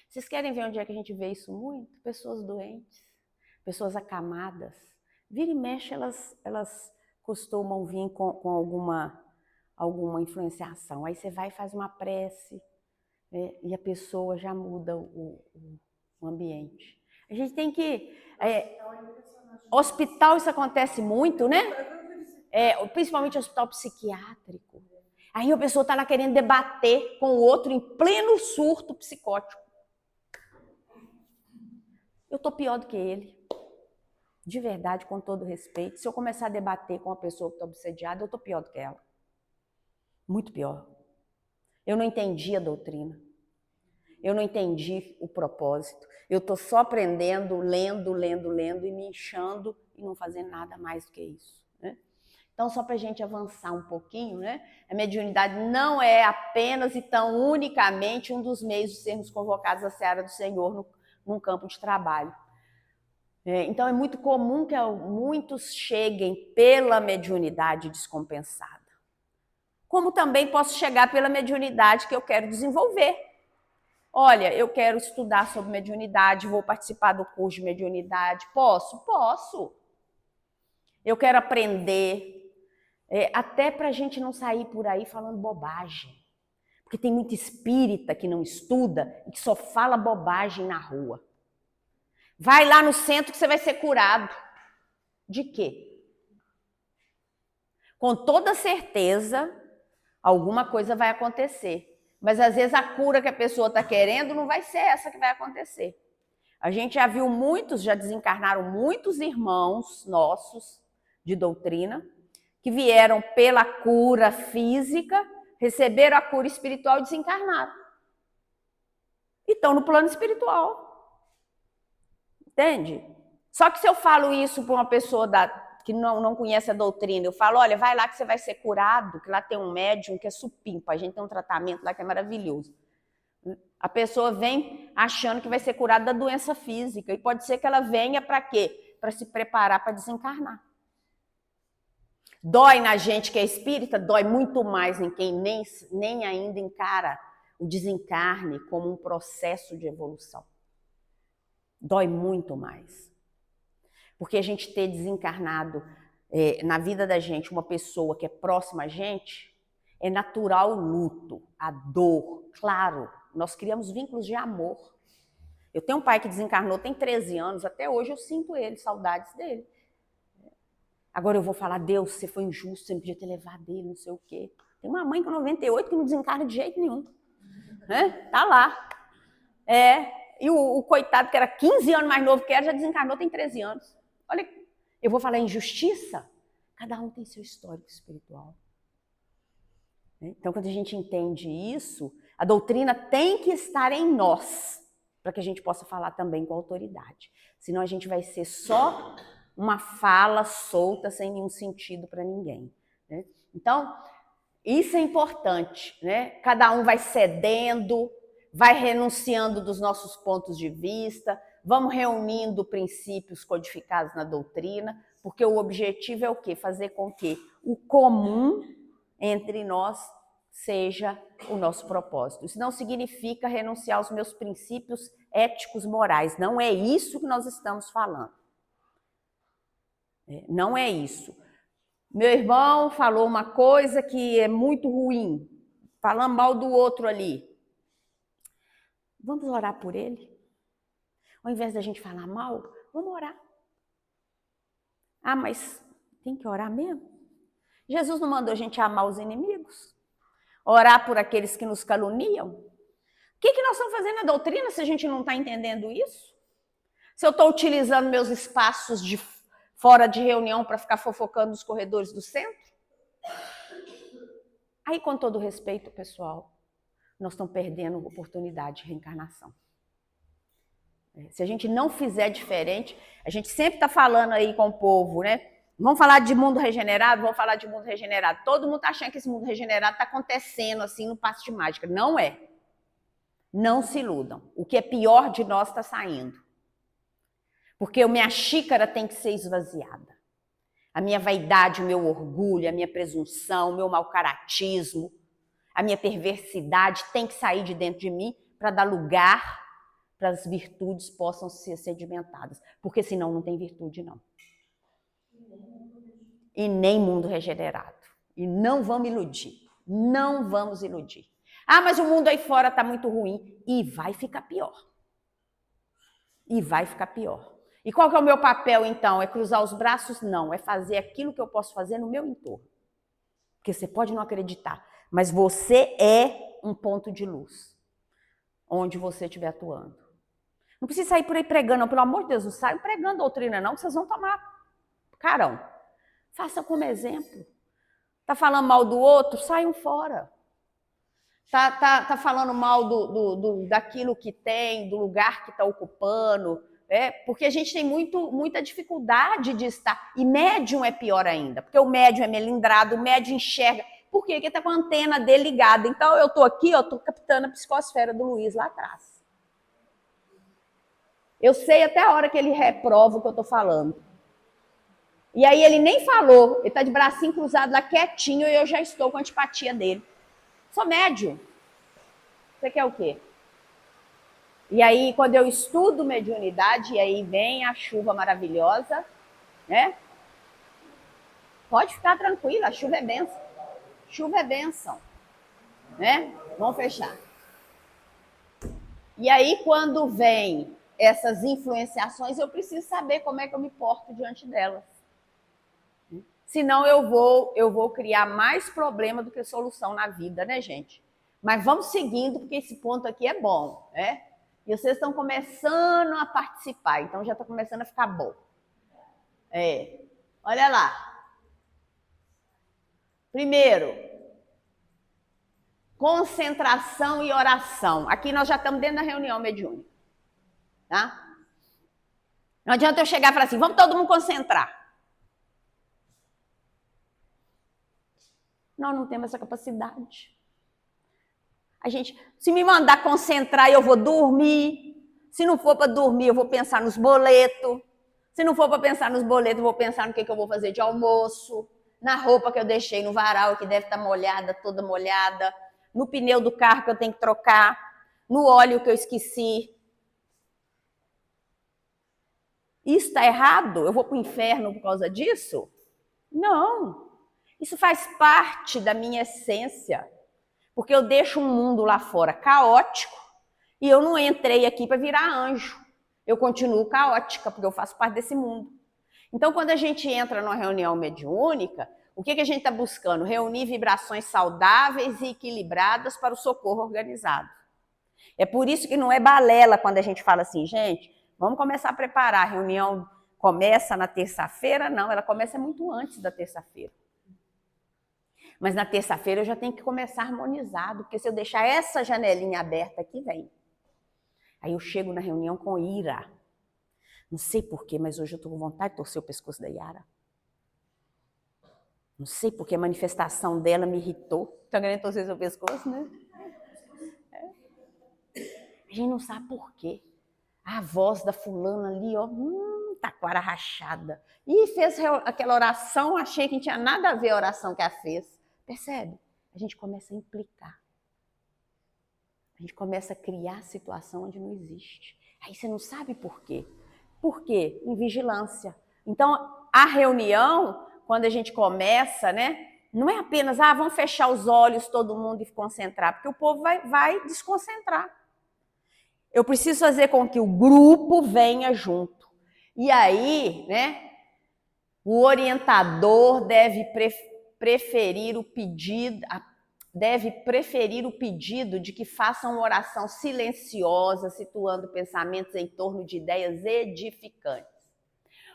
Speaker 2: Vocês querem ver onde é que a gente vê isso muito? Pessoas doentes, pessoas acamadas. Vira e mexe, elas costumam vir com alguma influenciação. Aí você vai e faz uma prece, e a pessoa já muda o ambiente. A gente tem que... hospital, isso acontece muito, né? Principalmente hospital psiquiátrico. Aí a pessoa está lá querendo debater com o outro em pleno surto psicótico. Eu estou pior do que ele. De verdade, com todo respeito. Se eu começar a debater com uma pessoa que está obsediada, eu estou pior do que ela. Muito pior. Eu não entendi a doutrina. Eu não entendi o propósito. Eu estou só aprendendo, lendo e me inchando e não fazendo nada mais do que isso. Né? Então, só para a gente avançar um pouquinho, né? A mediunidade não é apenas e tão unicamente um dos meios de sermos convocados à seara do Senhor num campo de trabalho. Então, é muito comum que muitos cheguem pela mediunidade descompensada. Como também posso chegar pela mediunidade que eu quero desenvolver. Olha, eu quero estudar sobre mediunidade, vou participar do curso de mediunidade. Posso? Posso. Eu quero aprender, até para a gente não sair por aí falando bobagem. Porque tem muito espírita que não estuda e que só fala bobagem na rua. Vai lá no centro que você vai ser curado. De quê? Com toda certeza, alguma coisa vai acontecer. Mas às vezes a cura que a pessoa está querendo não vai ser essa que vai acontecer. A gente já viu já desencarnaram muitos irmãos nossos de doutrina, que vieram pela cura física, receberam a cura espiritual e desencarnaram. E estão no plano espiritual. Entende? Só que se eu falo isso para uma pessoa que não conhece a doutrina, eu falo, olha, vai lá que você vai ser curado, que lá tem um médium que é supimpa, a gente tem um tratamento lá que é maravilhoso. A pessoa vem achando que vai ser curada da doença física, e pode ser que ela venha para quê? Para se preparar para desencarnar. Dói na gente que é espírita, dói muito mais em quem nem ainda encara o desencarne como um processo de evolução. Dói muito mais. Porque a gente ter desencarnado na vida da gente uma pessoa que é próxima a gente, é natural o luto, a dor. Claro, nós criamos vínculos de amor. Eu tenho um pai que desencarnou tem 13 anos, até hoje eu sinto ele, saudades dele. Agora eu vou falar, Deus, você foi injusto, você não podia ter levado ele, não sei o quê. Tem uma mãe com 98 que não desencarna de jeito nenhum. Tá lá. E o coitado, que era 15 anos mais novo que ela, já desencarnou tem 13 anos. Olha, eu vou falar injustiça? Cada um tem seu histórico espiritual. Então, quando a gente entende isso, a doutrina tem que estar em nós, para que a gente possa falar também com autoridade. Senão a gente vai ser só uma fala solta sem nenhum sentido para ninguém, né? Então, isso é importante, né? Cada um vai cedendo, vai renunciando dos nossos pontos de vista, vamos reunindo princípios codificados na doutrina, porque o objetivo é o quê? Fazer com que o comum entre nós seja o nosso propósito. Isso não significa renunciar aos meus princípios éticos, morais. Não é isso que nós estamos falando. Não é isso. Meu irmão falou uma coisa que é muito ruim, falando mal do outro ali. Vamos orar por ele? Ao invés da gente falar mal, vamos orar. Ah, mas tem que orar mesmo? Jesus não mandou a gente amar os inimigos? Orar por aqueles que nos caluniam? O que nós estamos fazendo na doutrina se a gente não está entendendo isso? Se eu estou utilizando meus espaços de fora de reunião para ficar fofocando nos corredores do centro? Aí, com todo respeito, pessoal, nós estamos perdendo a oportunidade de reencarnação. Se a gente não fizer diferente, a gente sempre está falando aí com o povo, né? Vamos falar de mundo regenerado? Vamos falar de mundo regenerado. Todo mundo está achando que esse mundo regenerado está acontecendo assim no passe de mágica. Não é. Não se iludam. O que é pior de nós está saindo. Porque a minha xícara tem que ser esvaziada. A minha vaidade, o meu orgulho, a minha presunção, o meu mau-caratismo, a minha perversidade tem que sair de dentro de mim para dar lugar para as virtudes possam ser sedimentadas. Porque senão não tem virtude, não. E nem mundo regenerado. E não vamos iludir. Não vamos iludir. Ah, mas o mundo aí fora está muito ruim. E vai ficar pior. E vai ficar pior. E qual que é o meu papel, então? É cruzar os braços? Não. É fazer aquilo que eu posso fazer no meu entorno. Porque você pode não acreditar, mas você é um ponto de luz. Onde você estiver atuando. Não precisa sair por aí pregando, não. Pelo amor de Deus, não saiam pregando doutrina, não, que vocês vão tomar carão. Faça como exemplo. Tá falando mal do outro? Saiam fora. Tá falando mal daquilo que tem, do lugar que está ocupando. Porque a gente tem muita dificuldade de estar. E médium é pior ainda, porque o médium é melindrado, o médium enxerga. Por quê? Porque está com a antena dele ligada. Então eu estou aqui, eu estou captando a psicosfera do Luiz lá atrás. Eu sei até a hora que ele reprova o que eu estou falando. E aí ele nem falou, ele está de bracinho cruzado lá quietinho e eu já estou com a antipatia dele. Sou médium. Você quer o quê? E aí, quando eu estudo mediunidade, e aí vem a chuva maravilhosa, né? Pode ficar tranquila, a chuva é bênção. Chuva é bênção. Né? Vamos fechar. E aí, quando vem essas influenciações, eu preciso saber como é que eu me porto diante delas. Senão eu vou criar mais problema do que solução na vida, né, gente? Mas vamos seguindo, porque esse ponto aqui é bom, né? E vocês estão começando a participar, então já está começando a ficar bom. Olha lá. Primeiro, concentração e oração. Aqui nós já estamos dentro da reunião mediúnica. Tá? Não adianta eu chegar e falar assim, vamos todo mundo concentrar. Nós não temos essa capacidade. A gente, se me mandar concentrar, eu vou dormir. Se não for para dormir, eu vou pensar nos boletos. Se não for para pensar nos boletos, eu vou pensar no que eu vou fazer de almoço, na roupa que eu deixei no varal, que deve estar molhada, toda molhada, no pneu do carro que eu tenho que trocar, no óleo que eu esqueci. Isso está errado? Eu vou para o inferno por causa disso? Não. Isso faz parte da minha essência. Porque eu deixo um mundo lá fora caótico e eu não entrei aqui para virar anjo. Eu continuo caótica, porque eu faço parte desse mundo. Então, quando a gente entra numa reunião mediúnica, o que a gente está buscando? Reunir vibrações saudáveis e equilibradas para o socorro organizado. É por isso que não é balela quando a gente fala assim, gente, vamos começar a preparar. A reunião começa na terça-feira? Não, ela começa muito antes da terça-feira. Mas na terça-feira eu já tenho que começar harmonizado, porque se eu deixar essa janelinha aberta aqui, vem. Aí eu chego na reunião com ira. Não sei porquê, mas hoje eu estou com vontade de torcer o pescoço da Yara. Não sei porque a manifestação dela me irritou. Está querendo torcer seu pescoço, né? A gente não sabe por quê. A voz da fulana ali, ó, taquara rachada. E fez aquela oração, achei que não tinha nada a ver a oração que ela fez. Percebe? A gente começa a implicar. A gente começa a criar situação onde não existe. Aí você não sabe por quê. Por quê? Em vigilância. Então, a reunião, quando a gente começa, né? Não é apenas, vamos fechar os olhos todo mundo e concentrar, porque o povo vai desconcentrar. Eu preciso fazer com que o grupo venha junto. E aí, né? O orientador deve preferir o pedido de que façam uma oração silenciosa, situando pensamentos em torno de ideias edificantes.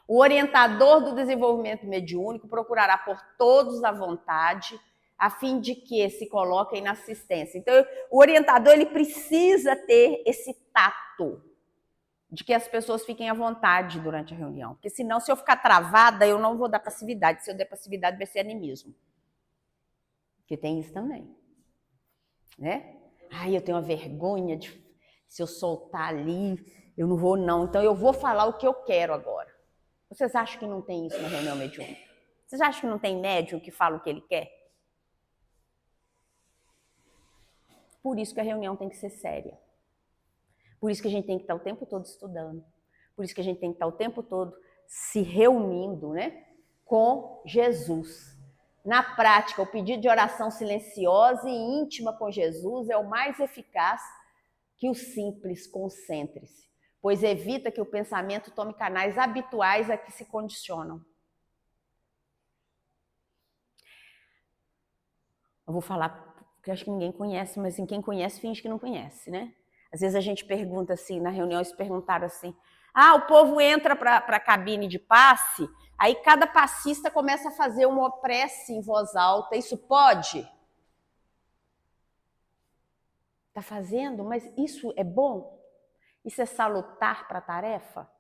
Speaker 2: O orientador do desenvolvimento mediúnico procurará pôr todos à vontade, a fim de que se coloquem na assistência. Então, o orientador ele precisa ter esse tato de que as pessoas fiquem à vontade durante a reunião. Porque senão, se eu ficar travada, eu não vou dar passividade. Se eu der passividade, vai ser animismo. Porque tem isso também. Né? Eu tenho uma vergonha de... Se eu soltar ali, eu não vou não. Então, eu vou falar o que eu quero agora. Vocês acham que não tem isso na reunião mediúnica? Vocês acham que não tem médium que fala o que ele quer? Por isso que a reunião tem que ser séria. Por isso que a gente tem que estar o tempo todo estudando. Por isso que a gente tem que estar o tempo todo se reunindo, né, com Jesus. Na prática, o pedido de oração silenciosa e íntima com Jesus é o mais eficaz que o simples concentre-se, pois evita que o pensamento tome canais habituais a que se condicionam. Eu vou falar porque acho que ninguém conhece, mas quem conhece finge que não conhece, né? Às vezes a gente pergunta assim, na reunião eles perguntaram assim, o povo entra para a cabine de passe, aí cada passista começa a fazer uma prece em voz alta, isso pode? Está fazendo? Mas isso é bom? Isso é salutar para a tarefa?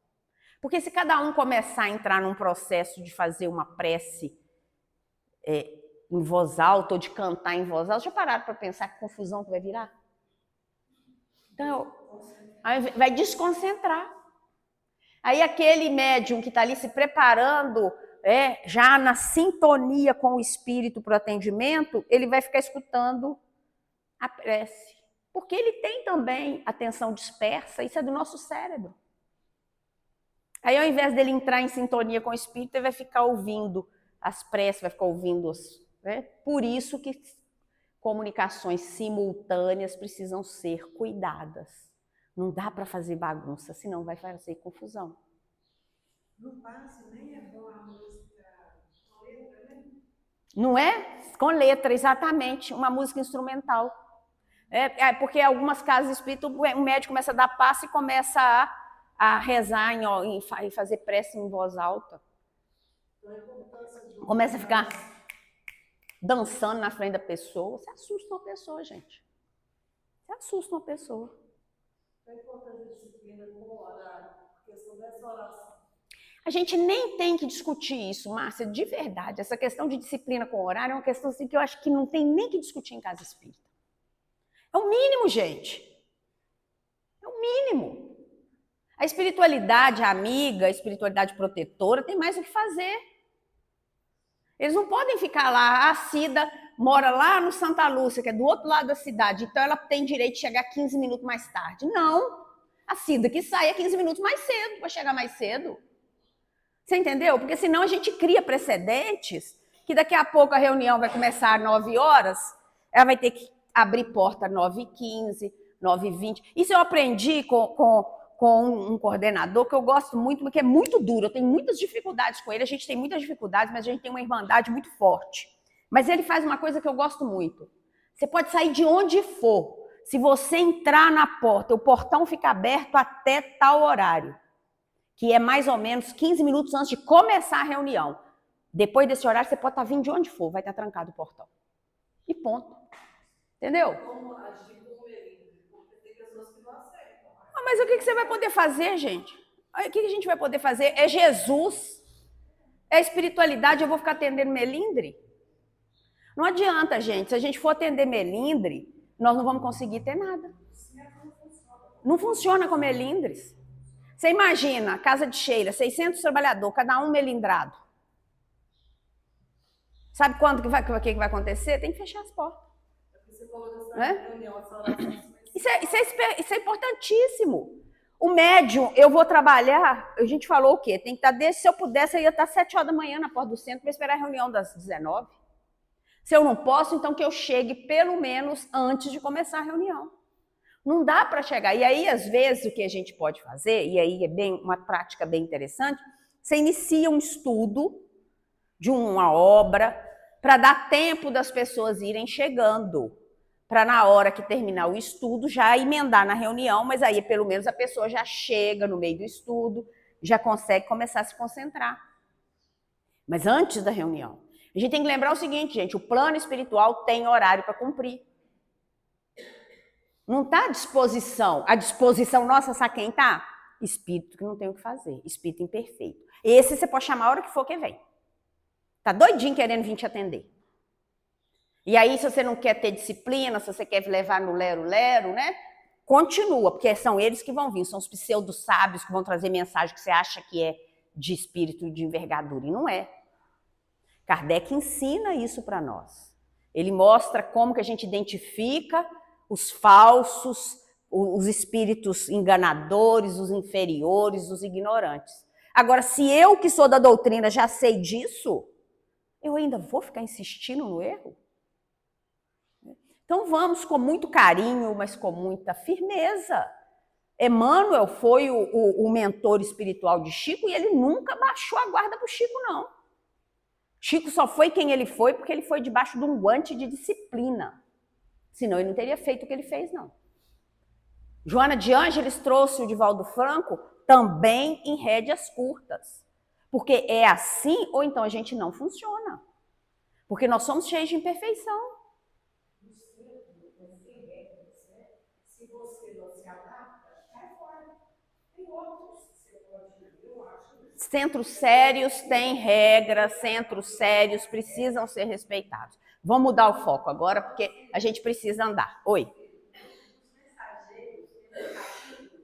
Speaker 2: Porque se cada um começar a entrar num processo de fazer uma prece em voz alta ou de cantar em voz alta, já pararam para pensar que confusão que vai virar? Então, aí vai desconcentrar. Aí aquele médium que está ali se preparando, já na sintonia com o espírito para o atendimento, ele vai ficar escutando a prece. Porque ele tem também atenção dispersa, isso é do nosso cérebro. Aí ao invés dele entrar em sintonia com o espírito, ele vai ficar ouvindo as preces, vai ficar ouvindo Por isso que comunicações simultâneas precisam ser cuidadas. Não dá para fazer bagunça, senão vai fazer confusão.
Speaker 3: No passe nem é bom a música com letra, né?
Speaker 2: Não é? Com letra, exatamente. Uma música instrumental. Porque em algumas casas espíritas, o médico começa a dar passe e começa a rezar e fazer prece em voz alta. Começa a ficar dançando na frente da pessoa. Você assusta uma pessoa, gente. Você assusta uma pessoa. A gente nem tem que discutir isso, Márcia, de verdade. Essa questão de disciplina com horário é uma questão assim, que eu acho que não tem nem que discutir em casa espírita. É o mínimo, gente. É o mínimo. A espiritualidade amiga, a espiritualidade protetora tem mais o que fazer. Eles não podem ficar lá. A Cida mora lá no Santa Lúcia, que é do outro lado da cidade, então ela tem direito de chegar 15 minutos mais tarde. Não. A Cida que saia 15 minutos mais cedo, para chegar mais cedo. Você entendeu? Porque senão a gente cria precedentes que daqui a pouco a reunião vai começar às 9 horas, ela vai ter que abrir porta às 9h15, 9h20. Isso eu aprendi com um coordenador que eu gosto muito, porque é muito duro. Eu tenho muitas dificuldades com ele, a gente tem muitas dificuldades, mas a gente tem uma irmandade muito forte. Mas ele faz uma coisa que eu gosto muito. Você pode sair de onde for. Se você entrar na porta, o portão fica aberto até tal horário, que é mais ou menos 15 minutos antes de começar a reunião. Depois desse horário, você pode estar vindo de onde for, vai estar trancado o portão. E ponto. Entendeu?
Speaker 4: Como agir com ele, porque tem pessoas que não aceitam.
Speaker 2: Mas o que você vai poder fazer, gente? Aí, o que a gente vai poder fazer? É Jesus, é espiritualidade, eu vou ficar atendendo melindre? Não adianta, gente, se a gente for atender melindre, nós não vamos conseguir ter nada. Não funciona com melindres. Você imagina, a casa de Sheila, 600 trabalhadores, cada um melindrado. Sabe quando que vai acontecer? Tem que fechar as portas. Isso é importantíssimo. O médium, eu vou trabalhar, a gente falou o quê? Tem que estar, se eu pudesse, eu ia estar 7 horas da manhã na porta do centro para esperar a reunião das 19. Se eu não posso, então que eu chegue pelo menos antes de começar a reunião. Não dá para chegar. E aí, às vezes, o que a gente pode fazer, e aí é uma prática bem interessante, você inicia um estudo de uma obra para dar tempo das pessoas irem chegando, para na hora que terminar o estudo já emendar na reunião, mas aí pelo menos a pessoa já chega no meio do estudo, já consegue começar a se concentrar. Mas antes da reunião. A gente tem que lembrar o seguinte, gente, o plano espiritual tem horário para cumprir. Não está à disposição. A disposição nossa, sabe quem está? Espírito que não tem o que fazer. Espírito imperfeito. Esse você pode chamar a hora que for que vem. Tá doidinho querendo vir te atender. E aí, se você não quer ter disciplina, se você quer levar no lero-lero, né? Continua, porque são eles que vão vir. São os pseudo-sábios que vão trazer mensagem que você acha que é de espírito de envergadura. E não é. Kardec ensina isso para nós. Ele mostra como que a gente identifica os falsos, os espíritos enganadores, os inferiores, os ignorantes. Agora, se eu que sou da doutrina já sei disso, eu ainda vou ficar insistindo no erro? Então vamos com muito carinho, mas com muita firmeza. Emmanuel foi o mentor espiritual de Chico e ele nunca baixou a guarda para o Chico, não. Chico só foi quem ele foi porque ele foi debaixo de um guante de disciplina. Senão ele não teria feito o que ele fez, não. Joana de Ângeles trouxe o Divaldo Franco também em rédeas curtas. Porque é assim, ou então a gente não funciona. Porque nós somos cheios de imperfeição.
Speaker 3: Se você não se adapta, cai fora. Tem outros que você pode ir, eu acho.
Speaker 2: Centros sérios têm regras, centros sérios precisam ser respeitados. Vamos mudar o foco agora, porque a gente precisa andar. Oi.
Speaker 3: Os mensageiros, tem um capítulo,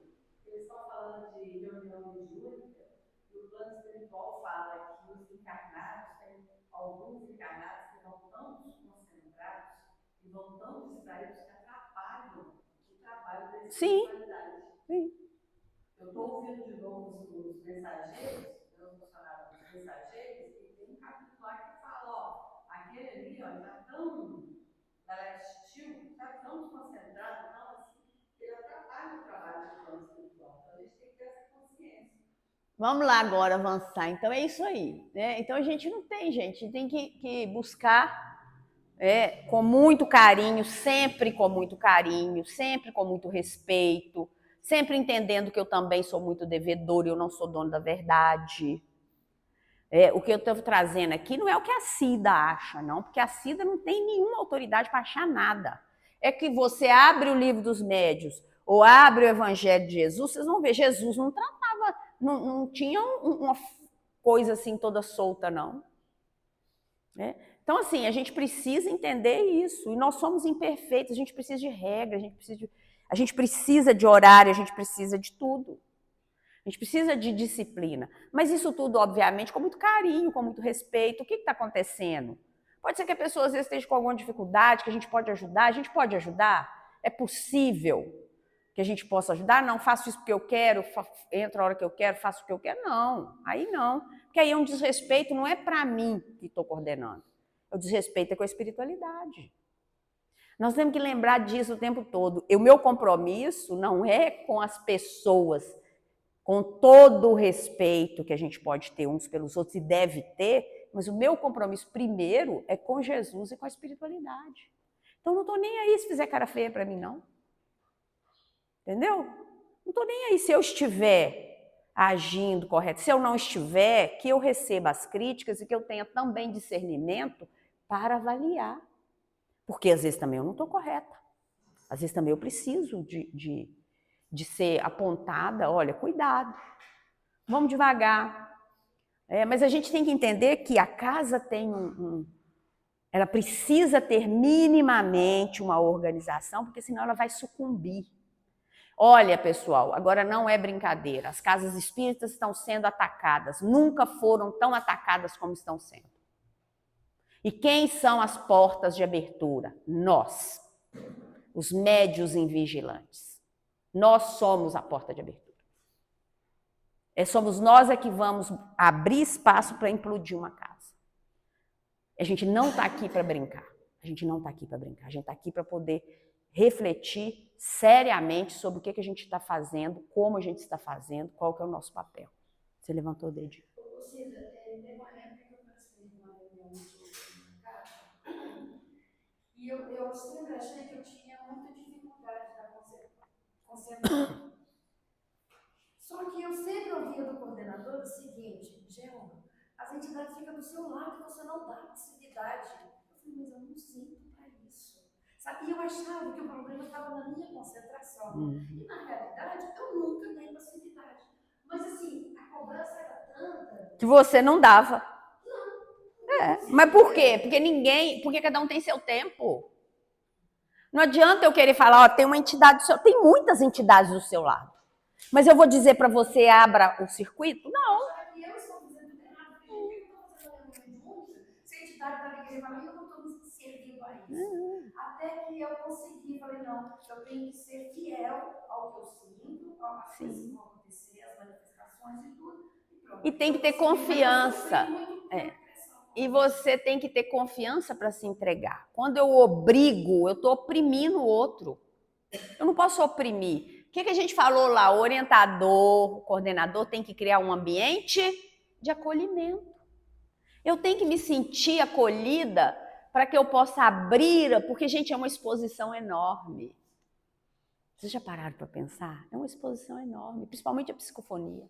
Speaker 3: eles estão falando de reunião mediúnica, e o plano espiritual fala que os encarnados, tem alguns encarnados que vão tão desconcentrados e vão tão distraídos que atrapalham o trabalho da espiritualidade.
Speaker 2: Sim.
Speaker 3: Eu estou ouvindo de novo os mensageiros, meus funcionários dos mensageiros, e tem um capítulo lá que fala, ó, aquele ali, ó, está tão está tão desconcentrado, tão assim, que ele atrapalha o trabalho do plano espiritual. Então a gente tem que ter essa consciência.
Speaker 2: Vamos lá agora avançar. Então é isso aí, né? Então a gente não tem, gente, tem que buscar com muito carinho, sempre com muito carinho, sempre com muito respeito, sempre entendendo que eu também sou muito devedora, eu não sou dono da verdade. O que eu estou trazendo aqui não é o que a Cida acha, não, porque a Cida não tem nenhuma autoridade para achar nada. É que você abre o livro dos médios ou abre o Evangelho de Jesus, vocês vão ver, Jesus não tratava, não tinha uma coisa assim toda solta, não. Então, assim, a gente precisa entender isso, e nós somos imperfeitos, a gente precisa de regra, a gente precisa de horário, a gente precisa de tudo. A gente precisa de disciplina. Mas isso tudo, obviamente, com muito carinho, com muito respeito. O que está acontecendo? Pode ser que a pessoa, às vezes, esteja com alguma dificuldade, que a gente pode ajudar. A gente pode ajudar? É possível que a gente possa ajudar? Não, faço isso porque eu quero, entro a hora que eu quero, faço o que eu quero. Não, aí não. Porque aí é um desrespeito, não é para mim que estou coordenando. O desrespeito é com a espiritualidade. Nós temos que lembrar disso o tempo todo. O meu compromisso não é com as pessoas, com todo o respeito que a gente pode ter uns pelos outros e deve ter, mas o meu compromisso primeiro é com Jesus e com a espiritualidade. Então não estou nem aí se fizer cara feia para mim, não. Entendeu? Não estou nem aí se eu estiver agindo correto. Se eu não estiver, que eu receba as críticas e que eu tenha também discernimento para avaliar. Porque às vezes também eu não estou correta. Às vezes também eu preciso de ser apontada, olha, cuidado. Vamos devagar. Mas a gente tem que entender que a casa tem ela precisa ter minimamente uma organização, porque senão ela vai sucumbir. Olha, pessoal, agora não é brincadeira. As casas espíritas estão sendo atacadas. Nunca foram tão atacadas como estão sendo. E quem são as portas de abertura? Nós, os médios invigilantes. Nós somos a porta de abertura. Somos nós que vamos abrir espaço para implodir uma casa. A gente não está aqui para brincar. A gente não está aqui para brincar. A gente está aqui para poder refletir seriamente sobre o que a gente está fazendo, como a gente está fazendo, qual que é o nosso papel. Você levantou o dedinho.
Speaker 4: Ou seja, teve uma época que eu participei de uma reunião de casa e eu sempre achei que eu tinha muita dificuldade da concentração. Só que eu sempre ouvia do coordenador o seguinte: Gelma, as entidades ficam do seu lado e você não dá passividade. Eu falei, mas eu não sinto para isso. Sabe? E eu achava que o problema estava na minha concentração. E na realidade, eu nunca dei passividade. Mas assim, a cobrança era tanta.
Speaker 2: Que você não dava. Mas por quê? Porque cada um tem seu tempo. Não adianta eu querer falar, tem uma entidade do seu, tem muitas entidades do seu lado. Mas eu vou dizer para você, abra o circuito? Não.
Speaker 4: Eu estou fazendo tudo errado. Por que eu estou fazendo junto? Se a entidade está me querendo falar, eu não estou me servindo a isso. Até que eu consegui, falei, não, eu tenho que ser fiel ao que eu sinto, às coisas que vão acontecer, as manifestações e tudo.
Speaker 2: E tem que ter confiança. E você tem que ter confiança para se entregar. Quando eu obrigo, eu estou oprimindo o outro. Eu não posso oprimir. O que a gente falou lá? O orientador, o coordenador tem que criar um ambiente de acolhimento. Eu tenho que me sentir acolhida para que eu possa abrir, porque, gente, é uma exposição enorme. Vocês já pararam para pensar? É uma exposição enorme, principalmente a psicofonia.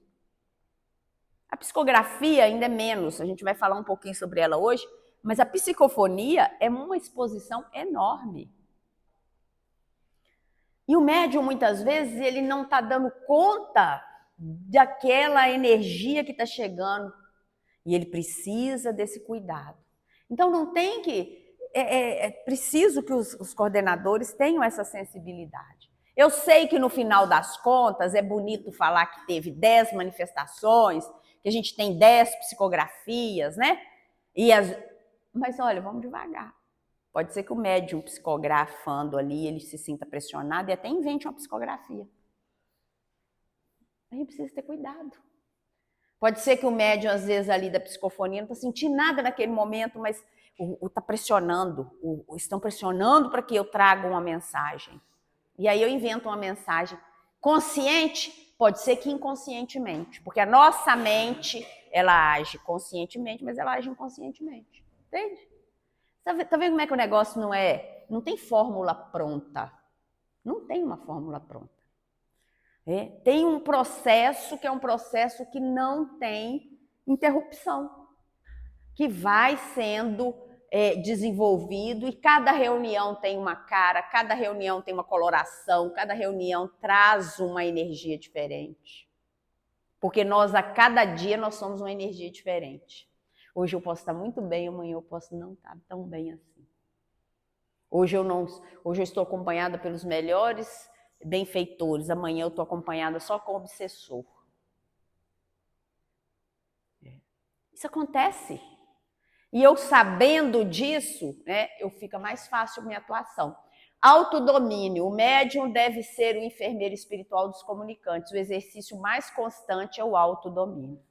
Speaker 2: A psicografia ainda é menos, a gente vai falar um pouquinho sobre ela hoje, mas a psicofonia é uma exposição enorme. E o médium, muitas vezes, ele não está dando conta daquela energia que está chegando. E ele precisa desse cuidado. Então, não tem que... É preciso que os coordenadores tenham essa sensibilidade. Eu sei que, no final das contas, é bonito falar que teve 10 manifestações, que a gente tem 10 psicografias, né? Mas, olha, vamos devagar. Pode ser que o médium psicografando ali, ele se sinta pressionado e até invente uma psicografia. A gente precisa ter cuidado. Pode ser que o médium, às vezes, ali da psicofonia, não está sentindo nada naquele momento, mas está pressionando, estão pressionando para que eu traga uma mensagem. E aí eu invento uma mensagem consciente, pode ser que inconscientemente, porque a nossa mente, ela age conscientemente, mas ela age inconscientemente. Entende? Tá vendo como é que o negócio não tem fórmula pronta. Não tem uma fórmula pronta. Tem um processo que é um processo que não tem interrupção, que vai sendo desenvolvido e cada reunião tem uma cara, cada reunião tem uma coloração, cada reunião traz uma energia diferente. Porque a cada dia, nós somos uma energia diferente. Hoje eu posso estar muito bem, amanhã eu posso não estar tão bem assim. Hoje eu estou acompanhada pelos melhores benfeitores, amanhã eu estou acompanhada só com o obsessor. Isso acontece. E eu sabendo disso, né, fica mais fácil a minha atuação. Autodomínio. O médium deve ser o enfermeiro espiritual dos comunicantes. O exercício mais constante é o autodomínio.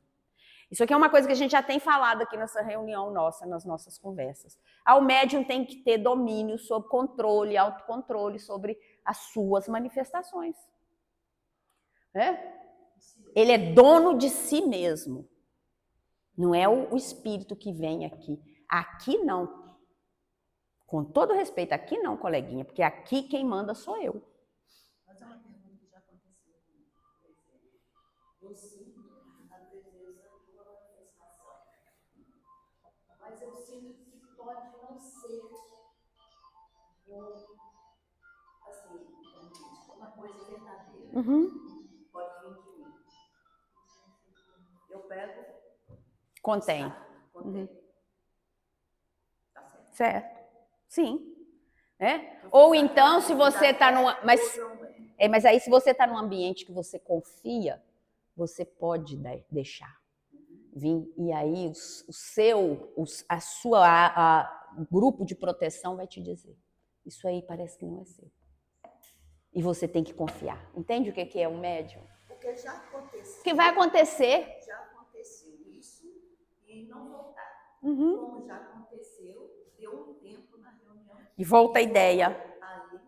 Speaker 2: Isso aqui é uma coisa que a gente já tem falado aqui nessa reunião nossa, nas nossas conversas. O médium tem que ter domínio sobre controle, autocontrole sobre as suas manifestações. Ele é dono de si mesmo. Não é o espírito que vem aqui. Aqui não. Com todo respeito, aqui não, coleguinha, porque aqui quem manda sou eu.
Speaker 3: Mas é uma pergunta que já aconteceu comigo. Eu sinto a presença de uma manifestação, mas eu sinto que pode não ser uma coisa verdadeira. Pode vir de mim.
Speaker 2: Contém.
Speaker 3: Contém. Tá certo.
Speaker 2: Certo. Sim. Ou então, se você está numa... Mas aí, se você está num ambiente que você confia, você pode deixar vir. E aí, o grupo de proteção vai te dizer. Isso aí parece que não é seu. E você tem que confiar. Entende o que é um médium?
Speaker 3: Porque já aconteceu.
Speaker 2: O que vai acontecer?
Speaker 3: Já aconteceu isso e não voltar.
Speaker 2: Uhum.
Speaker 3: Como já aconteceu, deu um tempo na reunião.
Speaker 2: E volta a ideia.
Speaker 3: Aí,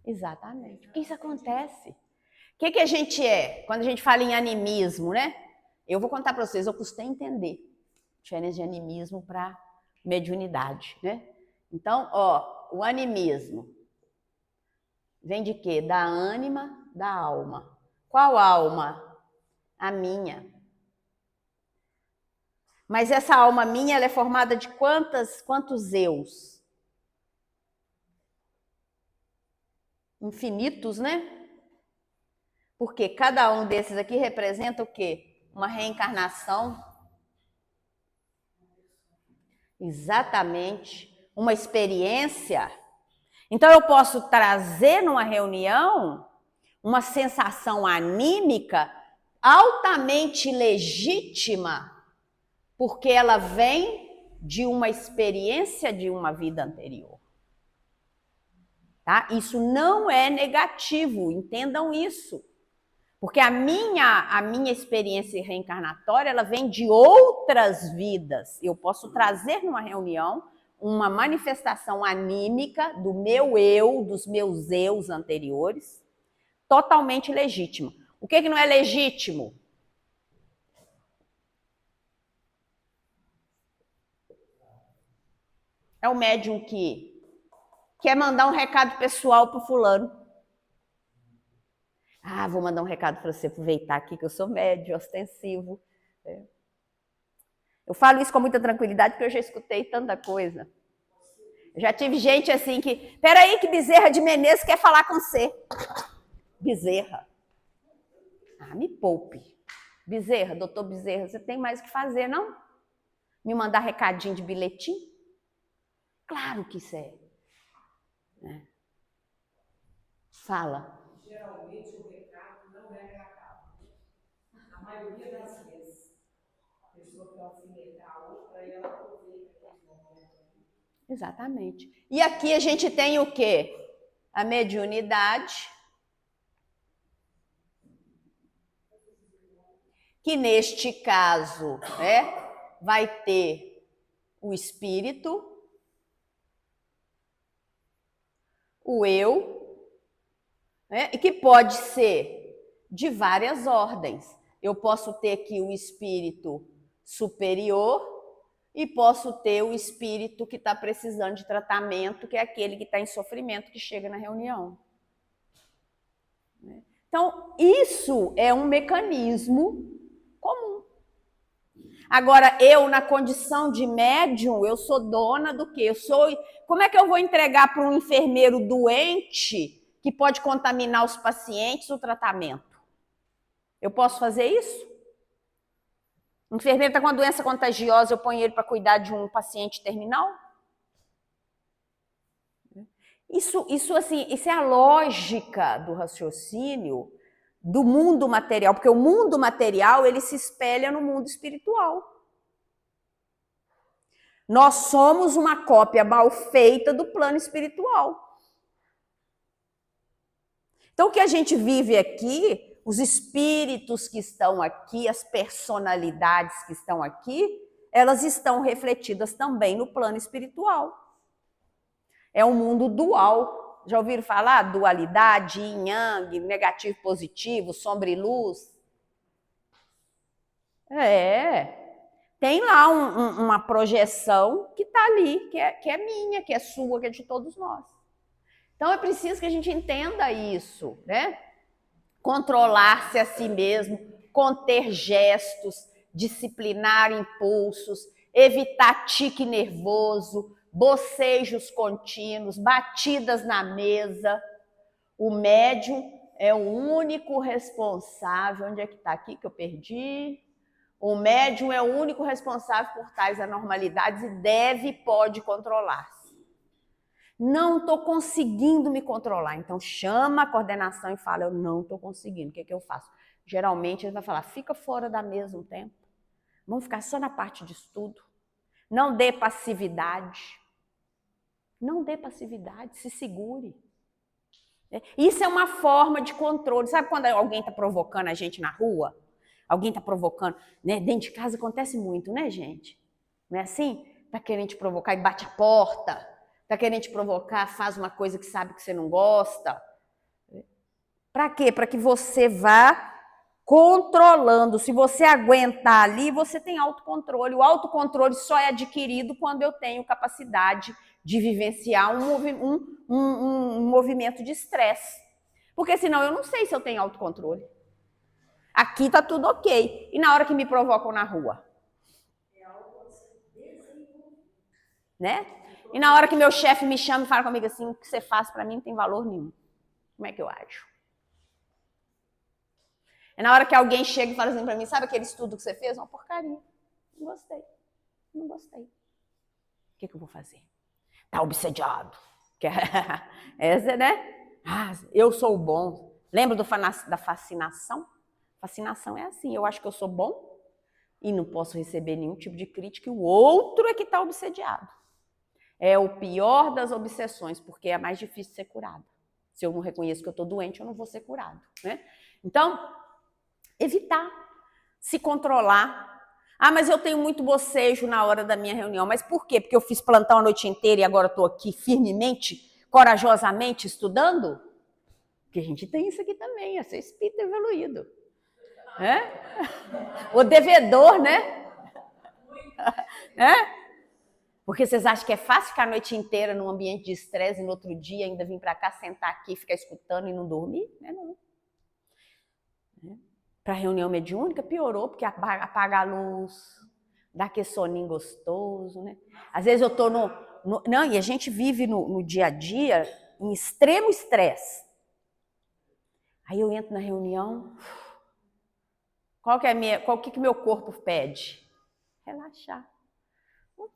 Speaker 2: Exatamente. Isso acontece. O que a gente é? Quando a gente fala em animismo, né? Eu vou contar para vocês, eu custei entender a diferença de animismo para mediunidade, né? Então, o animismo vem de quê? Da ânima, da alma. Qual alma? A minha. Mas essa alma minha, ela é formada de quantos eus? Infinitos, né? Porque cada um desses aqui representa o quê? Uma reencarnação. Exatamente. Uma experiência. Então, eu posso trazer numa reunião uma sensação anímica altamente legítima, porque ela vem de uma experiência de uma vida anterior. Tá? Isso não é negativo, entendam isso. Porque a minha experiência reencarnatória, ela vem de outras vidas. Eu posso trazer numa reunião uma manifestação anímica do meu eu, dos meus eus anteriores, totalmente legítima. O que não é legítimo? É o médium que quer mandar um recado pessoal pro fulano. Ah, vou mandar um recado para você aproveitar aqui que eu sou médium, ostensivo. Eu falo isso com muita tranquilidade porque eu já escutei tanta coisa. Eu já tive gente assim que... Peraí que Bezerra de Menezes quer falar com você. Bezerra. Ah, me poupe. Bezerra, doutor Bezerra, você tem mais o que fazer, não? Me mandar recadinho de bilhetim? Claro que isso é. Fala.
Speaker 5: Geralmente o recado não é agradável. A maioria das vezes, a pessoa quer alfinetar a outra e ela aproveita aquele momento.
Speaker 2: Exatamente. E aqui a gente tem o quê? A mediunidade, que neste caso, vai ter o espírito, o eu, e que pode ser de várias ordens. Eu posso ter aqui o espírito superior e posso ter o espírito que está precisando de tratamento, que é aquele que está em sofrimento, que chega na reunião. Então, isso é um mecanismo comum. Agora, eu, na condição de médium, eu sou dona do quê? Como é que eu vou entregar para um enfermeiro doente que pode contaminar os pacientes o tratamento? Eu posso fazer isso? O enfermeiro está com uma doença contagiosa, eu ponho ele para cuidar de um paciente terminal? Isso é a lógica do raciocínio do mundo material, porque o mundo material ele se espelha no mundo espiritual. Nós somos uma cópia mal feita do plano espiritual. Então, o que a gente vive aqui, os espíritos que estão aqui, as personalidades que estão aqui, elas estão refletidas também no plano espiritual. É um mundo dual. Já ouviram falar? Dualidade, yin yang, negativo positivo, sombra e luz? Tem lá uma projeção que está ali, que é minha, que é sua, que é de todos nós. Então é preciso que a gente entenda isso, né? Controlar-se a si mesmo, conter gestos, disciplinar impulsos, evitar tique nervoso, bocejos contínuos, batidas na mesa. O médium é o único responsável. Onde é que está aqui que eu perdi? O médium é o único responsável por tais anormalidades e deve e pode controlar-se. Não estou conseguindo me controlar. Então chama a coordenação e fala, eu não estou conseguindo, o que eu faço? Geralmente ele vai falar, fica fora da mesa um tempo. Vamos ficar só na parte de estudo. Não dê passividade. Não dê passividade, se segure. Isso é uma forma de controle. Sabe quando alguém está provocando a gente na rua? Alguém está provocando, né? Dentro de casa acontece muito, né, gente? Não é assim? Está querendo te provocar e bate a porta. Está querendo te provocar, faz uma coisa que sabe que você não gosta. Para quê? Para que você vá controlando. Se você aguentar ali, você tem autocontrole. O autocontrole só é adquirido quando eu tenho capacidade de vivenciar um movimento de estresse. Porque senão eu não sei se eu tenho autocontrole. Aqui tá tudo ok. E na hora que me provocam na rua? Né? E na hora que meu chefe me chama e fala comigo assim, o que você faz para mim não tem valor nenhum. Como é que eu ajo? É na hora que alguém chega e fala assim para mim, sabe aquele estudo que você fez? Uma porcaria. Não gostei. Não gostei. O que eu vou fazer? Tá obsediado. Essa, né? Ah, eu sou bom. Lembra da fascinação? Fascinação é assim, eu acho que eu sou bom e não posso receber nenhum tipo de crítica, e o outro é que está obsediado. É o pior das obsessões, porque é mais difícil de ser curado. Se eu não reconheço que eu estou doente, eu não vou ser curado, né? Então, evitar, se controlar. Ah, mas eu tenho muito bocejo na hora da minha reunião. Mas por quê? Porque eu fiz plantão a noite inteira e agora estou aqui firmemente, corajosamente estudando? Porque a gente tem isso aqui também, é ser espírito evoluído. O devedor, né? Porque vocês acham que é fácil ficar a noite inteira num ambiente de estresse e no outro dia ainda vir para cá, sentar aqui, ficar escutando e não dormir? Não. Para a reunião mediúnica piorou, porque apaga a luz, dá aquele soninho gostoso, né? Às vezes eu estou Não, e a gente vive no dia a dia em extremo estresse. Aí eu entro na reunião, qual que meu corpo pede? Relaxar.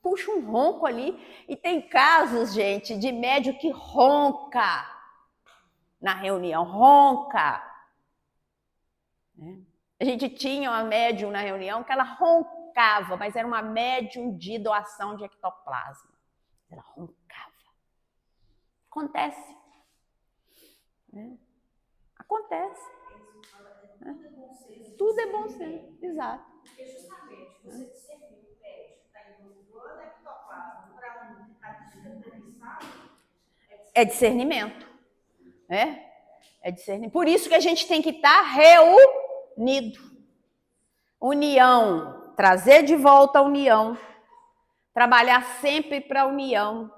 Speaker 2: Puxa um ronco ali. E tem casos, gente, de médium que ronca na reunião, ronca. A gente tinha uma médium na reunião que ela roncava, mas era uma médium de doação de ectoplasma. Ela roncava. Acontece. Acontece. Tudo é bom senso, exato.
Speaker 5: Porque justamente você discernir o médico está doando ectoplasma para um descompromissado
Speaker 2: é discernimento. É discernimento. Por isso que a gente tem que estar reunido. União, trazer de volta a união, trabalhar sempre para a união,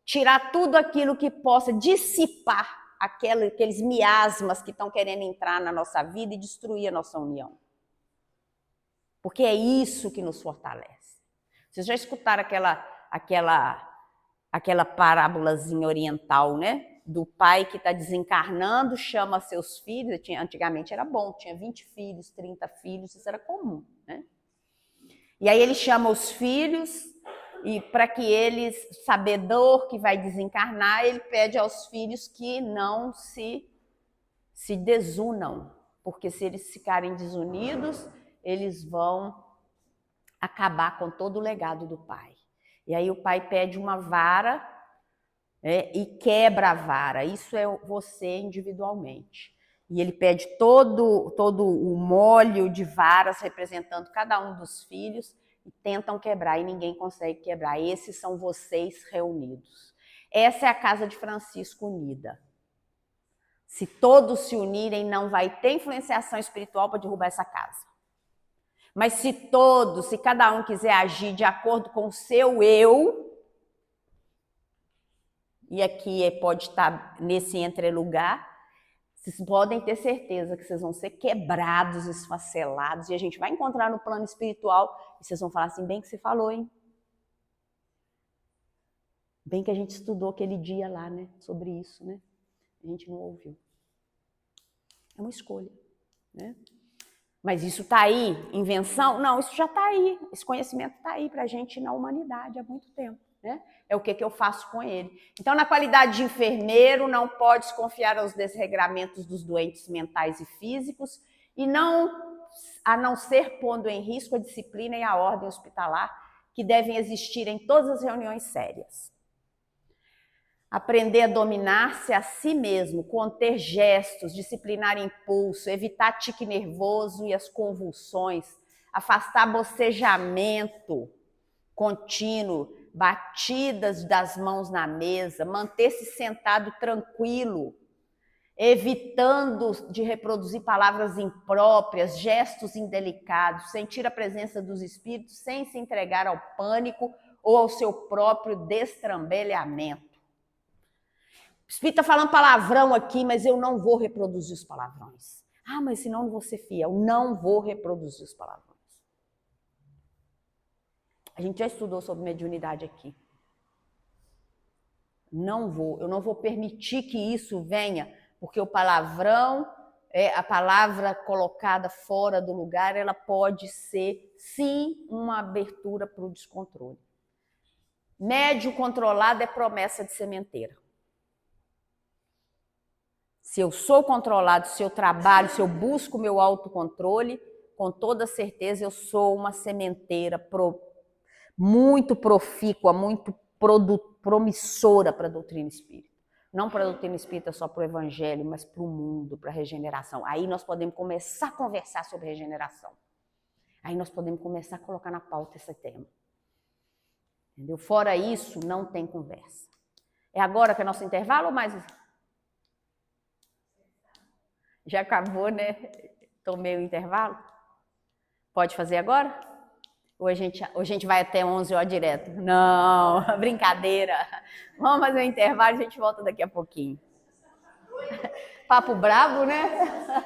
Speaker 2: tirar tudo aquilo que possa dissipar aqueles miasmas que estão querendo entrar na nossa vida e destruir a nossa união. Porque é isso que nos fortalece. Vocês já escutaram aquela parábolazinha oriental, né? Do pai que está desencarnando, chama seus filhos. Antigamente era bom, tinha 20 filhos, 30 filhos, isso era comum, né? E aí ele chama os filhos e para que eles, sabedor que vai desencarnar, ele pede aos filhos que não se desunam, porque se eles ficarem desunidos, eles vão acabar com todo o legado do pai. E aí o pai pede uma vara e quebra a vara. Isso é você individualmente. E ele pede todo o molho de varas representando cada um dos filhos e tentam quebrar e ninguém consegue quebrar. Esses são vocês reunidos. Essa é a casa de Francisco unida. Se todos se unirem, não vai ter influenciação espiritual para derrubar essa casa. Mas se cada um quiser agir de acordo com o seu eu, e aqui pode estar nesse entrelugar, vocês podem ter certeza que vocês vão ser quebrados, esfacelados, e a gente vai encontrar no plano espiritual, e vocês vão falar assim, bem que você falou, hein? Bem que a gente estudou aquele dia lá, né? Sobre isso, né? A gente não ouviu. É uma escolha, né? Mas isso está aí? Invenção? Não, isso já está aí. Esse conhecimento está aí para a gente na humanidade há muito tempo, né? É o que eu faço com ele. Então, na qualidade de enfermeiro, não pode desconfiar aos desregramentos dos doentes mentais e físicos e a não ser pondo em risco a disciplina e a ordem hospitalar que devem existir em todas as reuniões sérias. Aprender a dominar-se a si mesmo, conter gestos, disciplinar impulso, evitar tique nervoso e as convulsões, afastar bocejamento contínuo, batidas das mãos na mesa, manter-se sentado tranquilo, evitando de reproduzir palavras impróprias, gestos indelicados, sentir a presença dos espíritos sem se entregar ao pânico ou ao seu próprio destrambelhamento. O espírito está falando palavrão aqui, mas eu não vou reproduzir os palavrões. Ah, mas senão não vou ser fiel. Não vou reproduzir os palavrões. A gente já estudou sobre mediunidade aqui. Eu não vou permitir que isso venha, porque o palavrão, a palavra colocada fora do lugar, ela pode ser, sim, uma abertura para o descontrole. Médio controlado é promessa de sementeira. Se eu sou controlado, se eu trabalho, se eu busco meu autocontrole, com toda certeza eu sou uma sementeira muito profícua, muito promissora para a doutrina espírita. Não para a doutrina espírita só para o evangelho, mas para o mundo, para a regeneração. Aí nós podemos começar a conversar sobre regeneração. Aí nós podemos começar a colocar na pauta esse tema. Entendeu? Fora isso, não tem conversa. É agora que é nosso intervalo ou mais... Já acabou, né? Tomei o intervalo? Pode fazer agora? Ou a gente vai até 11 horas direto? Não, brincadeira. Vamos fazer um intervalo e a gente volta daqui a pouquinho. Papo bravo, né?